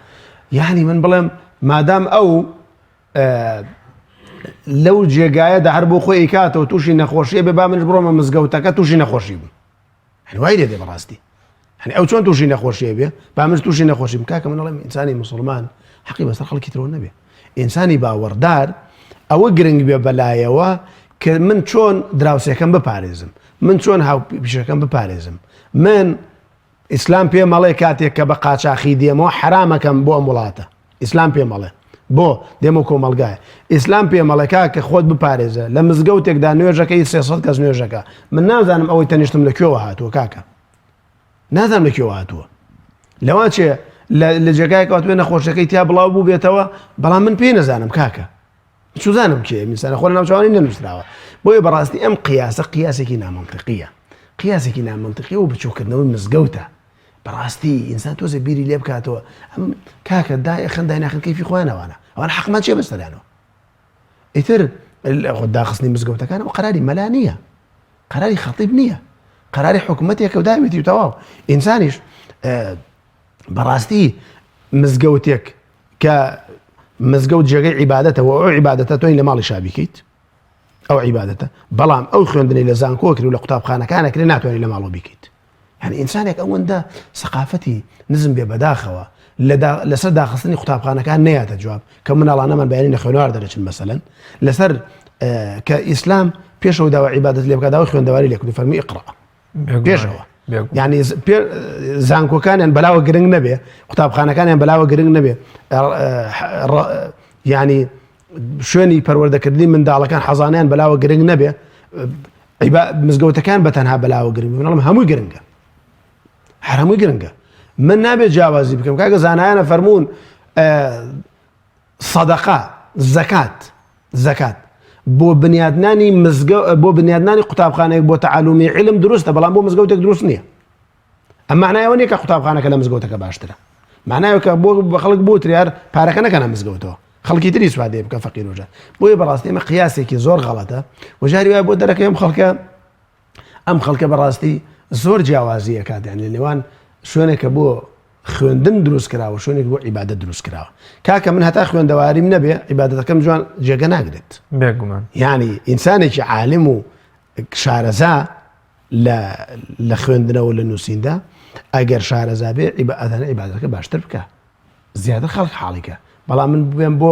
یعنی من بڵێم مادام ئەو لەو جێگایەدا هەر بۆ خۆی ئیکاتەوە تووشی نەخۆشیە بێ با منش بڕۆمە مزگەوتەکە تووشی نەخۆشی بوو. وای لێدێ بەڕاستی ئەو چۆن تووشی نەخۆشیە بێ با منش تووشی نەخۆشی بم. کاکە منەڵێم ئینسانی مسڵمان حەقی بەسەر خەڵکی ترەوە نەبێ. ئینسانی باوەڕدار ئەوە گرنگ بێ بەلایەوە کە من چۆن دراوسەکەم بپارێزم، من چۆن هاوپیشەکەم بپارێزم. من ئیسلام پێ مەڵێ کاتێک کە بە قاچاخی دێمەوە حرامەکەم بۆ ئەم وڵاتە. ئیسلام پێ مەڵێ بۆ دێمە کۆمەلگایە. ئیسلام پێ مەڵێکا کە خۆت بپارێزە لە مزگەوتێکدا نوێژەکەی 300 کەس نوێژەکە. من نازانم ئەوەی تەنیشتم لەکوێوە هاتووە کاکە، نازانم لەکوێوە هاتووە. لەوە چێ لە جێگایەکەوە توێ نەخۆشەکەی تیا بڵاو بوو بێتەوە، بەڵام من پێی نەزانم کاکە، چوزانم کێ میسانە خۆ لە ناوچوانی نەنووسراوە. بۆیە بەڕاستی ئەم قیاسێکی نامەنطقیە، قیاسێکی نامەنطقی و بچووکردنەوەی مزگەوتە. بەڕاستی ئینسان تۆزە بیری لێ بکاتەوە ئەم کاکە دایەخن دایناخن کەیفی خۆیانەوەنە ئەوان حەقمان چێ بەسەرانەوە. ئیتر داخستنی مزگەوتەکان ئەو قەراری مەلا نییە، قەراری خەتیب نییە، قەراری حکوومەتێکە و داوێتی و تەواو. ئینسانیش بەڕاستی مزگەوتێک کە مزگەوت جێگەی عیبادەتەوە، ئەو عیبادەتە تۆی لە ماڵی شابیکەیت، ئەو عیبادەتە، بەڵام ئەو خوێندنی لە زانکۆ کرد و لە قوتابخانەکانەکرێ ناتوانانی لە ماڵەوە بیکەیت. یعنی ئینسانێک ئەوەندە سەقافەتی نزم بێ بەداخەوە لەسەر داخستنی قوتابخانەکان نەیاتە جواب کە مناڵانەمان بەیانی لە خوێنەوار دەرەچن مەسەلەن لەسەر کە ئیسلام پێشەوە داوا عیبادەت لێ بکات، داوای خوێندەواری لێ کردو فەرمی ئیقرا پێشەوە. یعنی زانکۆکانیان بەلاوە گرنگ نەبێ، قوتابخانەکانیان بەلاوە گرنگ نەبێ، یعنی شوێنی پەروەردەکردنی منداڵەکان حەزانیان بەلاوە گرنگ نەبێ، مزگەوتەکان بەتەنها بەلاوە گرنگ بێ، هەمووی گرنگە، هەمووی گرنگە. من نابێت جیاوازی بکەم کاکە زانایانە فەرموون سەدەقە زەکات بۆ بنیادنانی قوتابخانەیەک بۆ تەعالومی علم دروستە، بەڵام بۆ مزگەوتێک دروست نییە. ئەم معنایەوە نییە کە قوتابخانەکە لە مزگەوتەکە باشترە، معنایەوە کە بۆ خەڵک بۆ تریار پارەکە نەکەنە مزگەوتەوە، خەڵکی تری سوادێ بکە فەقیر وجە. بۆیە بەڕاستی ئێمە قیاسێکی زۆر غەڵەتە و جاری وایە بۆ دەرەکەی ئەم خەڵکە بەڕاستی زۆر جیاوازی ئەکات، یعنی لە نێوان شوێنێکە بۆ خوێندن دروست کراوە شوێنێک بۆ عیبادەت دروست کراوە. کاکە من هەتا خوێندەواریم نەبێ عیبادەتەکەم جوان جێگە ناگرێت. بێگومان یعنی ئینسانێکی عالم و شارەزا لە خوێندنەوە لە نووسیندا ئەگەر شارەزا بێ عیبادەتەکە باشتر بکە، زیاتر خەڵک حاڵیکە. بەڵام من بێم بۆ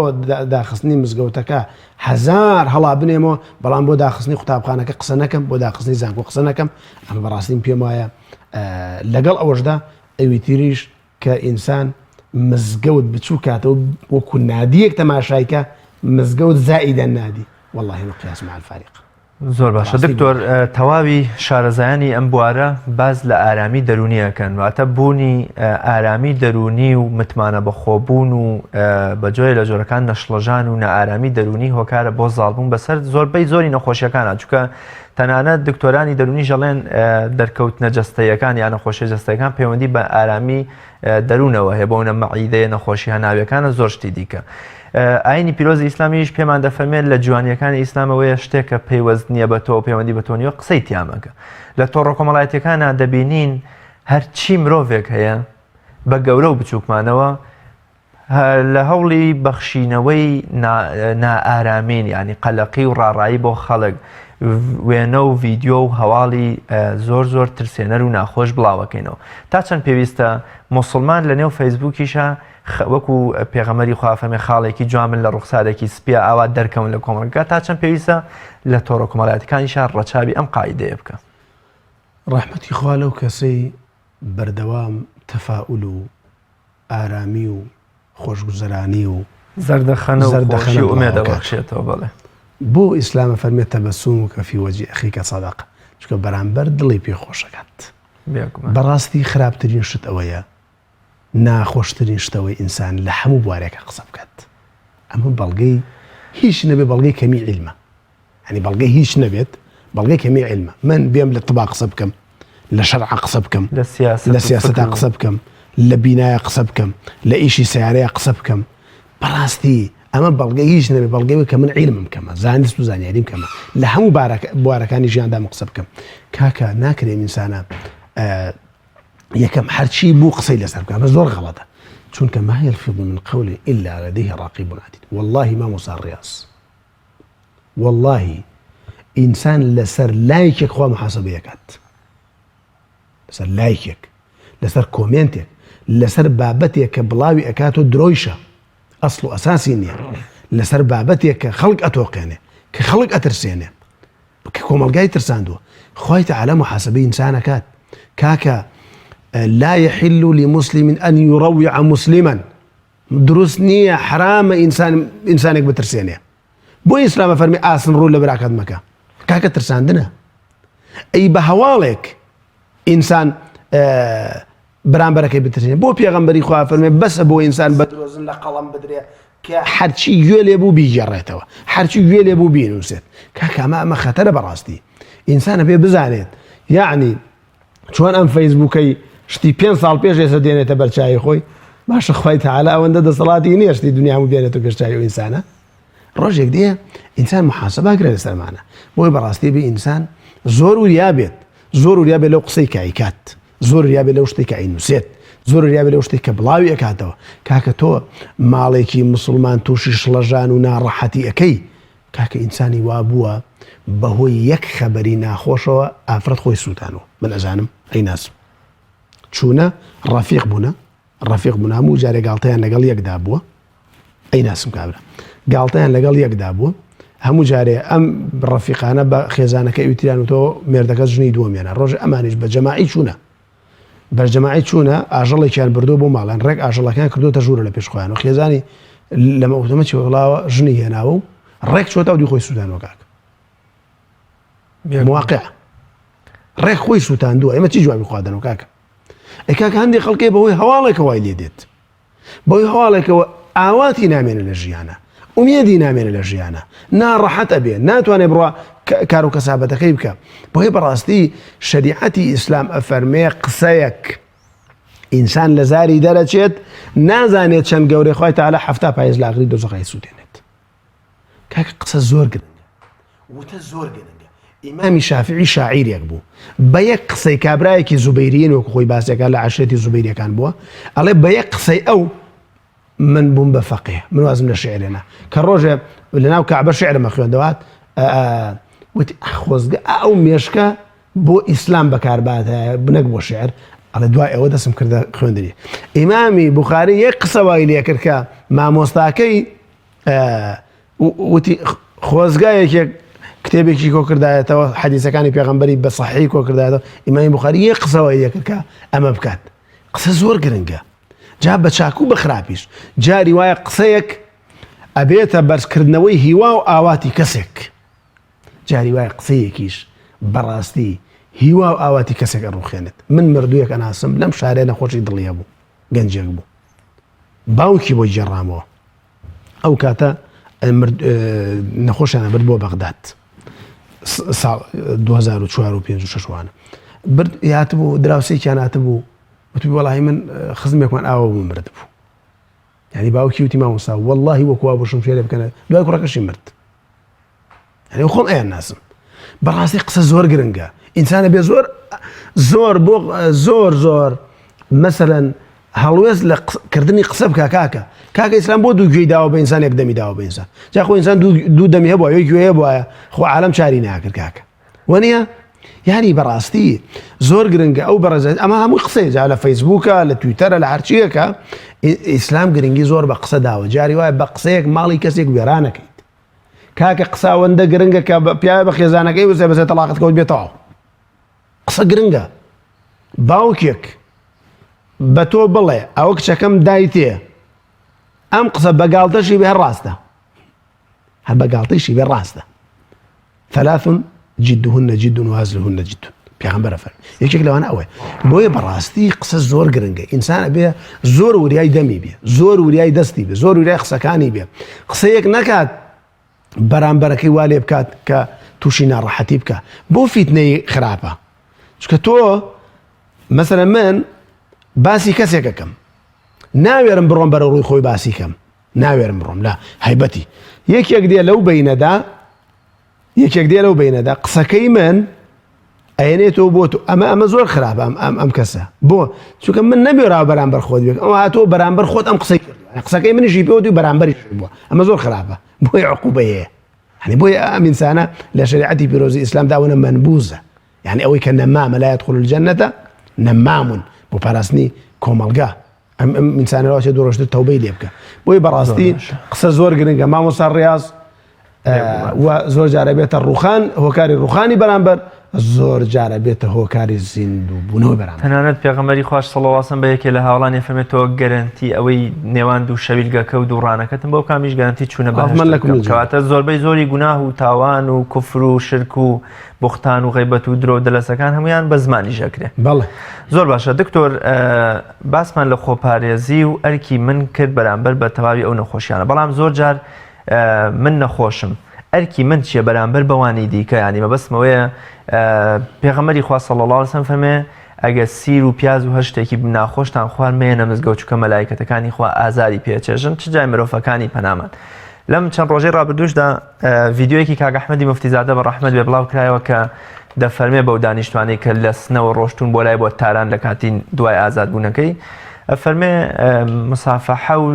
داخستنی مزگەوتەکە هەزار هەڵا بنێمەوە، بەڵام بۆ داخستنی قوتابخانەکە قسە نەکەم، بۆ داخستنی زانکۆ قسە نەکەم. ئەمە بەڕاستیم پێم وایە لەگەڵ ئەوەشدا ئەوی تریش کە ئینسان مزگەوت بچوو کاتەوە وەکو نادیەک تەماشایکە مزگەوت زائیدە نادی، والله مقیاس مع الفارق. زۆر باشە دکتۆر، تەواوی شارەزایانی ئەم بوارە باز لە ئارامی دەرونیەکەن، واتە بوونی ئارامی دەرونی و متمانە بەخۆبوون و بەجۆی لە جۆرەکان نەشڵەژان و نەئارامی دەرونی هۆکارە بۆ زاڵبوون بەسەر زۆربەی زۆری نەخۆشیەکانە، چونکە تەنانەت دکتۆرانی دەرونی ژەڵێن دەرکەوتنە جەستەیەکان یان نەخۆشیە جەستەیەکان پەیوەندی بە ئارامی دەرونەوە هەیە، بۆ مەعیدەیە نەخۆشی هەناویەکانە زۆر شتی دیکە. ئاینی پیرۆزی ئیسلامیش پێمان دەفەرمێت لە جوانیەکانی ئیسلامەوەیە شتێکە پەیوەست نییە بە تۆ پەیوەندی بە تۆ نیوە قسەی تیامەکە. لە تۆڕە کۆمەڵایەتیەکانە دەبینین هەرچی مرۆڤێک هەیە بە گەورە و بچووکمانەوە لە هەوڵی بەخشینەوەی نائارامین، ینی قەلەقی و ڕاڕایی بۆ خەڵک وێنە و ڤیدیۆ و هەواڵی زۆر ترسێنەر و ناخۆش بڵاوەکەینەوە. تا چەند پێویستە موسڵمان لە نێو فەیسبووکیشە وەکو پێغەمەری خوا فەرمێ خاڵێکی جوان من لە ڕوخسارێکی سپیا ئاوا دەرکەون لە کۆمەڵگە، تا چەند پێویستە لە تۆڕە کۆمەڵایەتیەکانیشە ڕەچاوی ئەم قاعیدەیە بکە. ڕەحمەتی خوا لەو کەسەی بەردەوام تەفاؤل و ئارامی و خۆشگوزەرانی و زەردەخەنە و خۆشی و ئومێدە بەخشێتەوە. بەڵێ بۆ ئیسلامە فەرمێت تەبەسومکە فی وەجهی ئەخیکە سەدەقە، چونکە بەرامبەر دڵی پێخۆشەکات. بەڕاستی خراپترین شت ئەوەیە، ناخۆشترین شتەوەی ئینسان لە هەموو بوارێکە قسە بکات. ئەمە بەڵگەی هیچ نەبێ، بەڵگەی کەمی عیلمە، ینی بەڵگەی هیچ نەبێت، بەڵگەی کەمی عیلمە. من بێم لە طبا قسە بکەم، لە شەرع قسە بکەم، لە سیاسەتا قسە بکەم، لە بینایە قسە بکەم، لە ئیشی سیارەیە قسە بکەم، بەڕاستی ئەمە بەڵگەی هیچ نەبێ، بەڵگەی کە من عیلمم کەمە، زانست و زانیاریم کەمە، لە هەموو بوارەکانی ژیاندا قسە بکەم. کاکە ناکرێن ئینسانە یەکەم هەرچی بوو قسەی لەسەر بکە، ئەمە زۆر غەڵەتە، چونکە ما يلفظ من قول إلا لديه راقب عتيد. والله ما مصار رياس، والله ئینسان لەسەر لایکێک خوا محاسبە یەکات، لەسەر لایکێک، لەسەر کۆمێنتێک، لەسەر بابەتێک کە بڵاوی ئەکات و درۆیشە ئەسڵ و ئەساسی نییە، لەسەر بابەتێک کە خەڵک ئەتۆقێنێ، کە خەڵک ئەترسێنێ، کۆمەلگای ترساندووە خوای تەعالا محاسبەی ئینسانەکات کاکە لا يحل لمسلم أن يروع مسلما دروست نییە حرامە ئینسانێک بترسێنێ بۆ ئیسلامە فەرمی ئاسن ڕوو لە براکەت مەکە کاکە ترساندنە ئەی بە هەواڵێک ئینسان بەرامبەرەکەی بترسێنێ بۆ پێغەمبەری خوا فەرمێ بەسە بۆ ئینسان بەدرۆزن لە قەڵەم بدرێ کە هەرچی گوێ لێبوو بیگەڕێتەوە هەرچی گوێ لێبوو بینووسێت کاکە ئەمە خەتەرە بەڕاستی ئینسانە پێ بزانێت یعنی چۆن ئەم فەیسبووکەی شتی 5 ساڵ پێش ێستا دێنێتە بەرچاوی خۆی باشە خوای تەعالا ئەوەندە دەسەڵاتی نییە شتی دنیا هەموو بێنێتە گەشتایی و ئینسانە ڕۆژێک دێ ئینسان محاسەباکرێت لەسەرمانە بۆی بەڕاستی بێ ئینسان زۆر وریا بێت لەو قسەی کایکات زۆر وریا بێت لەو شتێک کە ئەینووسێت زۆر وریا بێت لەو شتێک کە بڵاوی ئەکاتەوە کاکە تۆ ماڵێکی مسلمان تووشی شڵەژان و ناڕەحەتی ئەەکەی کاکە ئینسانی وا بووە بەهۆی یەک خەبەری ناخۆشەوە ئافرەت خۆی سووتانەوە من ئەزانم ئەیناسم چوونە ڕەفیق بوونە هەموو جارێک گاڵتەیان لەگەڵ یەکدا بووە ئەیناسم کابرا گاڵتەیان لەگەڵ یەکدا بووە هەموو جارێ ئەم ڕەفیقانە بە خێزانەکە ئیوتیران و تۆ مێردەکە ژنی دووەمیانە ڕۆژ ئەمانیش بە جەماعی چوونە بەرجەماعی چوونە ئاژەڵێکیان بردو بۆ ماڵان ڕێک ئاژەڵەکان کردوتە ژوورە لە پێش خۆیان و خێزانی لەمە ئۆتۆمەتی وڵاوە ژنی هێناوە و ڕێک چۆتە و دوی خۆی سووتانەوە کاک مواقع ڕێک خۆی سووتاندووە ئێمە چی جوابی خوادنەوە کاکە ئەی کاکە هەندێک خەڵکێ بەهۆی هەواڵێکە وای لێ دێت بەهۆی هەواڵێکەوە ئاواتی نامێنە لە ژیانە ئومێدی نامێنە لە ژیانە ناڕەحەتە بێ ناتوانێت بڕوا کار و کەسابەتەکەی بکە بۆی بەڕاستی شەریعەتی ئیسلام ئەفەرمێ قسەیەک ئینسان لە زاری دەرەچێت نازانێت چەند گەورەی خوای تەعالا 70 پاییز لە ئاغری دۆزەخی سووتێنێت کاکە قسە زۆر گرنگە وتە زۆر گرنگە ئیمامی شافعی شاعیرێک بوو بە یەک قسەی کابرایەکی زوبەیریین وەکو خۆی باسیەکان لە عەشرەتی زوبەیریەکان بووە ئەڵێ بە یەک قسەی ئەو من بووم بە فەقیه من وازم لە شعرێنە کە ڕۆژێ لەناو کەعبە شعرمە خوێندەوەات وتی خۆزگە ئەو مێشکە بۆ ئیسلام بەکارباتە بنەک بۆ شعر ئەڵێ دوای ئەوە دەسم کردە خوێندنی ئیمامی بوخاری یەک قسە وای لێ کرد کە مامۆستاکەی وتی خۆزگایەکێک کتێبێکی کۆ کردایەتەوە حەدیسەکانی پێغەمبەری بە صەحیح کۆ کردایەتەوە ئیمامی بوخاری یەک قسە وای لێ کرد کە ئەمە بکات قسە زۆر گرنگە جا بە چاکو بە خراپیش جاری وایە قسەیەک ئەبێتە بەرزکردنەوەی هیوا و ئاواتی کەسێک جاری وایە قسەیەکیش بەڕاستی هیوا و ئاواتی کەسێک ڕوخێنێت من مردوویەک ئەناسم لەم شارێ نەخۆشی دڵیە بوو گەنجێک بوو باوکی بۆی جێڕامەوە ئەو کاتە نەخۆشیانە برد بۆ بەغداد 2004 و 5 و 6 وانە برد هاتبوو دراوسێکیان هاتبوو وتبی وەڵاهی من خزمێکمان ئاوە بوو مرد بوو یعنی باوکی وتی مامۆستا وەڵاهی وەکوا بۆشم فێرە بکەنە دوای کوڕەکەشی مرد یعنی خۆم ئەیان ناسم بەڕاستی قسە زۆر گرنگە ئینسانە بێ زۆر بۆ زۆر مەسەلەن هەڵوێز لە کردنی قسە بکە کاکە ئیسلام بۆ دوو گوێی داوە بە ئینسان یەک دەمی داوە بە ئینسان جا خۆ ئینسان دوو دەمی هەبووە یەک گوێ هەبووە خۆ عالەم چاری ناکرد کاکە وەنیە یعنی بەڕاستی زۆر گرنگە ئەو بەڕێزێت ئەمە هەمووی قسەی جا لە فەیسبووکە لە تویتەرە لە هەرچیەکە ئیسلام گرنگی زۆر بە قسە داوە جاری وایە بە قسەیەک ماڵی کەسێک وێرانەکەیت کاکە قساوەندە گرنگە کە پیاوە بە خێزانەکەی وزێ بەسێ تەلاقەت کەوت بێتەوە قسە گرنگە باوکێک بە تۆ بڵێ ئەوە کچەکەم دایتێ ئەم قسە بەگاڵتەشی بێ ڕاستە هەر بەگاڵتەیشی بێ ڕاستە ثلاث جدهن جد وهزلهن جد پێغەمبەر فەرمووی یەکێک لەوانە ئەوەیە بۆیە بەڕاستی قسە زۆر گرنگە ئینسانە بێ زۆر وریای دەمی بێ زۆر وریای دەستی بێ زۆر وریای قسەکانی بێ قسەیەک نەکات بەرامبەرەکەی وا لێ بکات کە تووشی ناڕەحەتی بکە بۆ فیتنەی خراپە چکە تۆ مەسەلەن من باسی کەسێکەکەم ناوێرم بڕۆم بەرە ڕووی خۆی باسی کەم ناوێرم بڕۆم لە هەیبەتی یەکێک دێ لەو بینەدا قسەکەی من ئەێنێتەوە بۆ تۆ ئەمە زۆر خراپە ئەم کەسە بۆ چونکە من نەبێراوە بەرامبەر خۆت بێت ئەو هاتۆ بەرامبەر خۆت ئەم قسەکەی منیشی پێوە دوی بەرامبەری بووە ئەمە زۆر خراپە بۆی عقوبە هەیە يعني بۆیە ئەم ئینسانە لە شریعەتی پیرۆزی ئیسلام داونە منبوزە يعني ئەوەی کە نەمامە لا يدخل الجنة نەمامون بۆ پاراستنی کۆمەڵگا ئەم ئینسانەوە دوو ڕۆژتر تەوبەی لێ بکە بۆی بەڕاستی قسە زۆر گرنگە مامۆستا ڕیاض و زۆر جارە بێتە ڕوخان هۆکاری ڕوخانی بەرامبەر زۆر جارە بێتە هۆکاری زیندوو بوونەوە بەرامبەر. تەنانەت پێغەمبەری خوش صلی الله علیه و سلم بە یەکێ لە هاوڵانی فەرمێتەوە گەرانتی ئەوەی نێوان دوو شەویلگەکە و دووڕانەکەتم بەو کامیش گەرانتی چوونە بەهەشت کەواتە زۆربەی زۆری گوناه و تاوان و کوفر و شرک و بوختان و غیبەت و درۆ دەلەسەکان هەمویان بە زمانی ژەکرێ. بەڵێ زۆر باشە دکتۆر، باسمان لە خۆپارێزی و ئەرکی من کرد بەرامبەر بە تەواوی ئەو نەخۆشیانە، بەڵام زۆر جار من نەخۆشم ئەرکی من چیە بەرامبەر بەوانی دیکە، ینی مەبەستمەوەیە پێغەمبەری خوا صلی الله علیه و سلم فەرمێ ئەگە سیر و پیاز و هەر شتێکی ناخۆشتان خوار مێنە مزگەوت چونکە مەلایکەتەکانی خوا ئازاری پێچێژن چ جای مرۆڤەکانی پەنامان. لەم چەند ڕۆژەی ڕابردووشدا ڤیدیۆیەکی کاک ئەحمەدی مفتیزادە بە ڕەحمەت بێ بڵاو کرایەوە کە دەفەرمێ بەو دانیشتوانەی کە لە سنەوە ڕۆشتون بۆ لای بۆ تاران لە کاتی دوای ئازادبوونەکەی فەرمێ مسافەحە و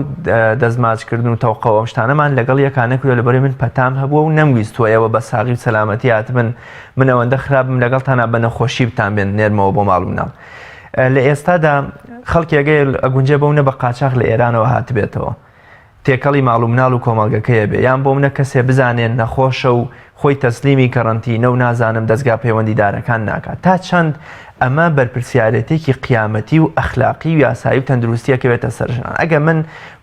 دەستماچکردن و تەوقەوە ئەم شتانەمان لەگەڵ یەکانە کردو لەبەرەوەی من پەتام هەبووە و نەمویستوە ئێوە بە ساغی و سەلامەتی هاتبن من ئەوەندە خراپم لەگەڵتانە بە نەخۆشی بتان بێن نێرمەوە بۆ ماڵ مناڵ. لە ئێستادا خەڵکی ئەگەی ئەگونجێ بەو نە بە قاچاق لە ئێرانەوە هاتبێتەوە تێکەڵی ماڵ و مناڵ و کۆمەڵگەکەیە بێ، یان بۆ منە کەسێ بزانێن نەخۆشە و خۆی تەسلیمی کەڕەنتینە و نازانم دەستگا پەیوەندیدارەکان ناکات تا چەند ئەمە بەرپرسیارەتێکی قیامەتی و ئەخلاقی و یاسایی و تەندروستیەکە بێتە سەرژان. ئەگە من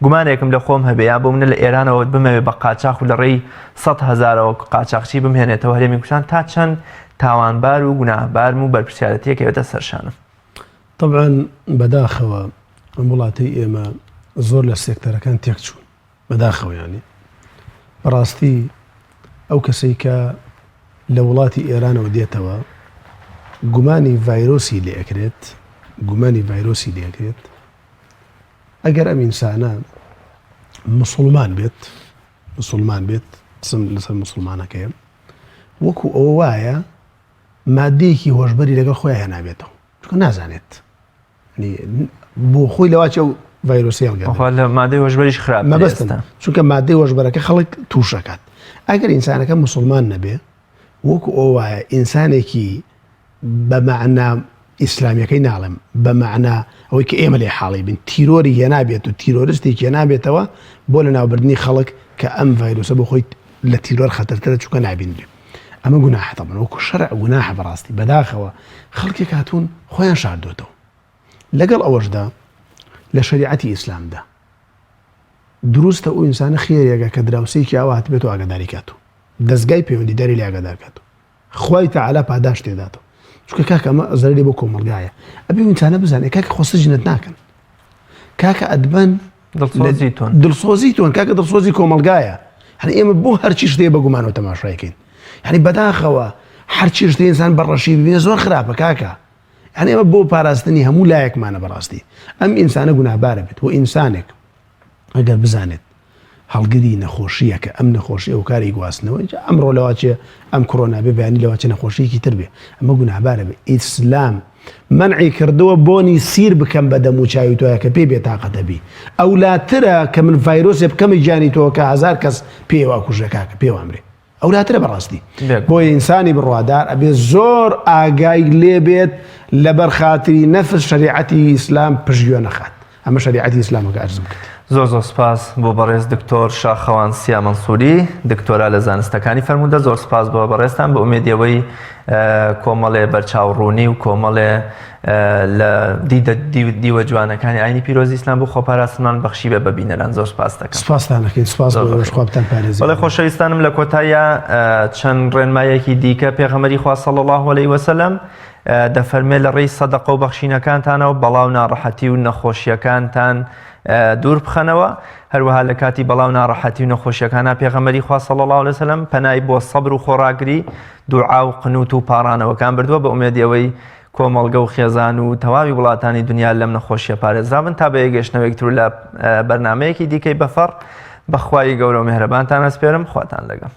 گومانێکم لە خۆم هەبێ یا بۆ منە لە ئێرانەوە بمەوێ بە قاچاق و لە ڕێی 100,000ەوە قاچاقچی بمهێنێتەوە هەرێمی کوردستان تا چەند تاوانبار و گوناهبارم و بەرپرسیارەتیەکە بێتە سەرشانم. طبعاً بەداخەوە ئەم وڵاتی ئێمە زۆر لە سێکتەرەکان تێکچوون بەداخەوە، ینی بەڕاستی ئەو کەسەی کە لە وڵاتی ئێرانەوە دێتەوە گومانی ڤایرۆسی لێ ئەکرێت ئەگەر ئەم ئینسانە مسلمان بێت قسم لەسەر مسلمانەکەیە وەکو ئەوە وایە مادەیەکی هۆشبەری لەگەڵ خۆی هێنابێتەوە چونکە نازانێت بۆ خۆی لەواچە و ڤایرۆسیان لە مادەی هۆشبەریش خراپ مەبەستە چونکە مادەی هۆشبەرەکە خەڵک تووشەکات. ئەگەر ئینسانەکە مسلمان نەبێ وەکو ئەو وایە ئینسانێکی بە مەعنا ئیسلامیەکەی ناڵێم بە مەعنا ئەوەی کە ئێمە لێ حاڵی بن تیرۆری هێنابێت و تیرۆریستێکی هێنابێتەوە بۆ لە ناوبردنی خەڵک کە ئەم ڤایرۆسە بۆ خۆی لە تیرۆر خەتەرترە چونکە نابینرێ. ئەمە گوناحە تەبەن وەکو شەرع گوناحە بەڕاستی بەداخەوە خەڵکێک هاتوون خۆیان شاردۆتەوە. لەگەڵ ئەوەشدا لە شەریعەتی ئیسلامدا دروستە ئەو ئینسانە خێریەکە کە دراوسەیەکی ئەوە هاتبێت و ئاگاداری کاتەوە دەستگای پەیوەندیداری لێ ئاگادار کاتەوە خوای تەعالا پاداش تێداتەوە چونکە کاکە ئەمە زەرری بۆ کۆمەڵگایە ئەبێ ئینسانە بزانێت کاکە خۆسەجنت ناکەن کاکە ئەدبەن دڵسۆزی تۆن کاکە دڵسۆزی کۆمەڵگایە هەر ئێمە بۆ هەرچی شتەیە بە گومانەوە تەماشایەکەین یعنی بەداخەوە هەرچی شتەیە ئینسان بەڕەشی ببینێ زۆر خراپە کاکە یعنی ئەمە بۆ پاراستنی هەموو لایەکمانە بەڕاستی ئەم ئینسانە گوناهبارە بێت و ئینسانێک ئەگەر بزانێت هەڵگری نەخۆشیە کە ئەم نەخۆشی ئەو کاری گواستنەوە ئەمڕۆ لەواچێ ئەم کۆرۆنا بێ بەیانی لەواچە نەخۆشیەکی تر بێ ئەمە گوناهبارە بێ. ئیسلام منعی کردەوە بۆنی سیر بکەم بە دەم و چاوی تۆیە کە پێ بێتاقەتە بی ئەولاترە کە من ڤایرۆسێ بکەمی گیانی تۆ کە 1000 کەس پێوە کوژەکە پێوامرێ ئەولاترە بەڕاستی بۆی ئینسانی بڕوادار ئەبێ زۆر ئاگای لێ بێت لەبەر خاتری نەفس شریعەتی ئیسلام پشتگوێ نەخات. ئەمە شریعەتی ئیسلامەکە ئەرزم کرد. زۆر سپاس بۆ بەڕێز دکتۆر شاخەوان سیا مەنسووری دکتۆرا لە زانستەکانی فەرموودە. زۆر سپاس بۆ بەڕێزتان بە ئومێدیەوەی کۆمەڵێ بەرچاوڕوونی و کۆمەڵێ لە دیوە جوانەکانی ئاینی پیرۆزی ئیسلام بۆ خۆپاراستنمان بەخشی بێ ببینەران. زۆر سپاس دەکەم. سپاسدانەکەین. سپاس بۆشخوابتان پارێزی. بەڵێ خۆشەویستانم لە کۆتایە چەند ڕێنمایەکی دیکە پێغەمبەری خوا صلی الله علیه و سلم دەفەرمێ لە ڕێی سەدەقە و بەخشینەکانتانەوە بەڵاو ناڕەحەتی و نەخۆشیەکانتان دوور بخەنەوە. هەروەها لە کاتی بەڵاو ناڕەحەتی و نەخۆشیەکانە پێغەمبەری خوا صلی الله علیه و سلم پەنای بۆ سەبر و خۆڕاگری دوعا و قنوت و پاڕانەوەکان بردووە بە ئومێدیەوەی کۆمەڵگە و خێزان و تەواوی وڵاتانی دنیا لەم نەخۆشیە پارێزرابن تا بە یەگەشتنەوەیەکتر لە بەرنامەیەکی دیکەی بەفەڕ بەخوای گەورە و میهرەبانتان ئەسپێرم. خواتان لەگەڵ.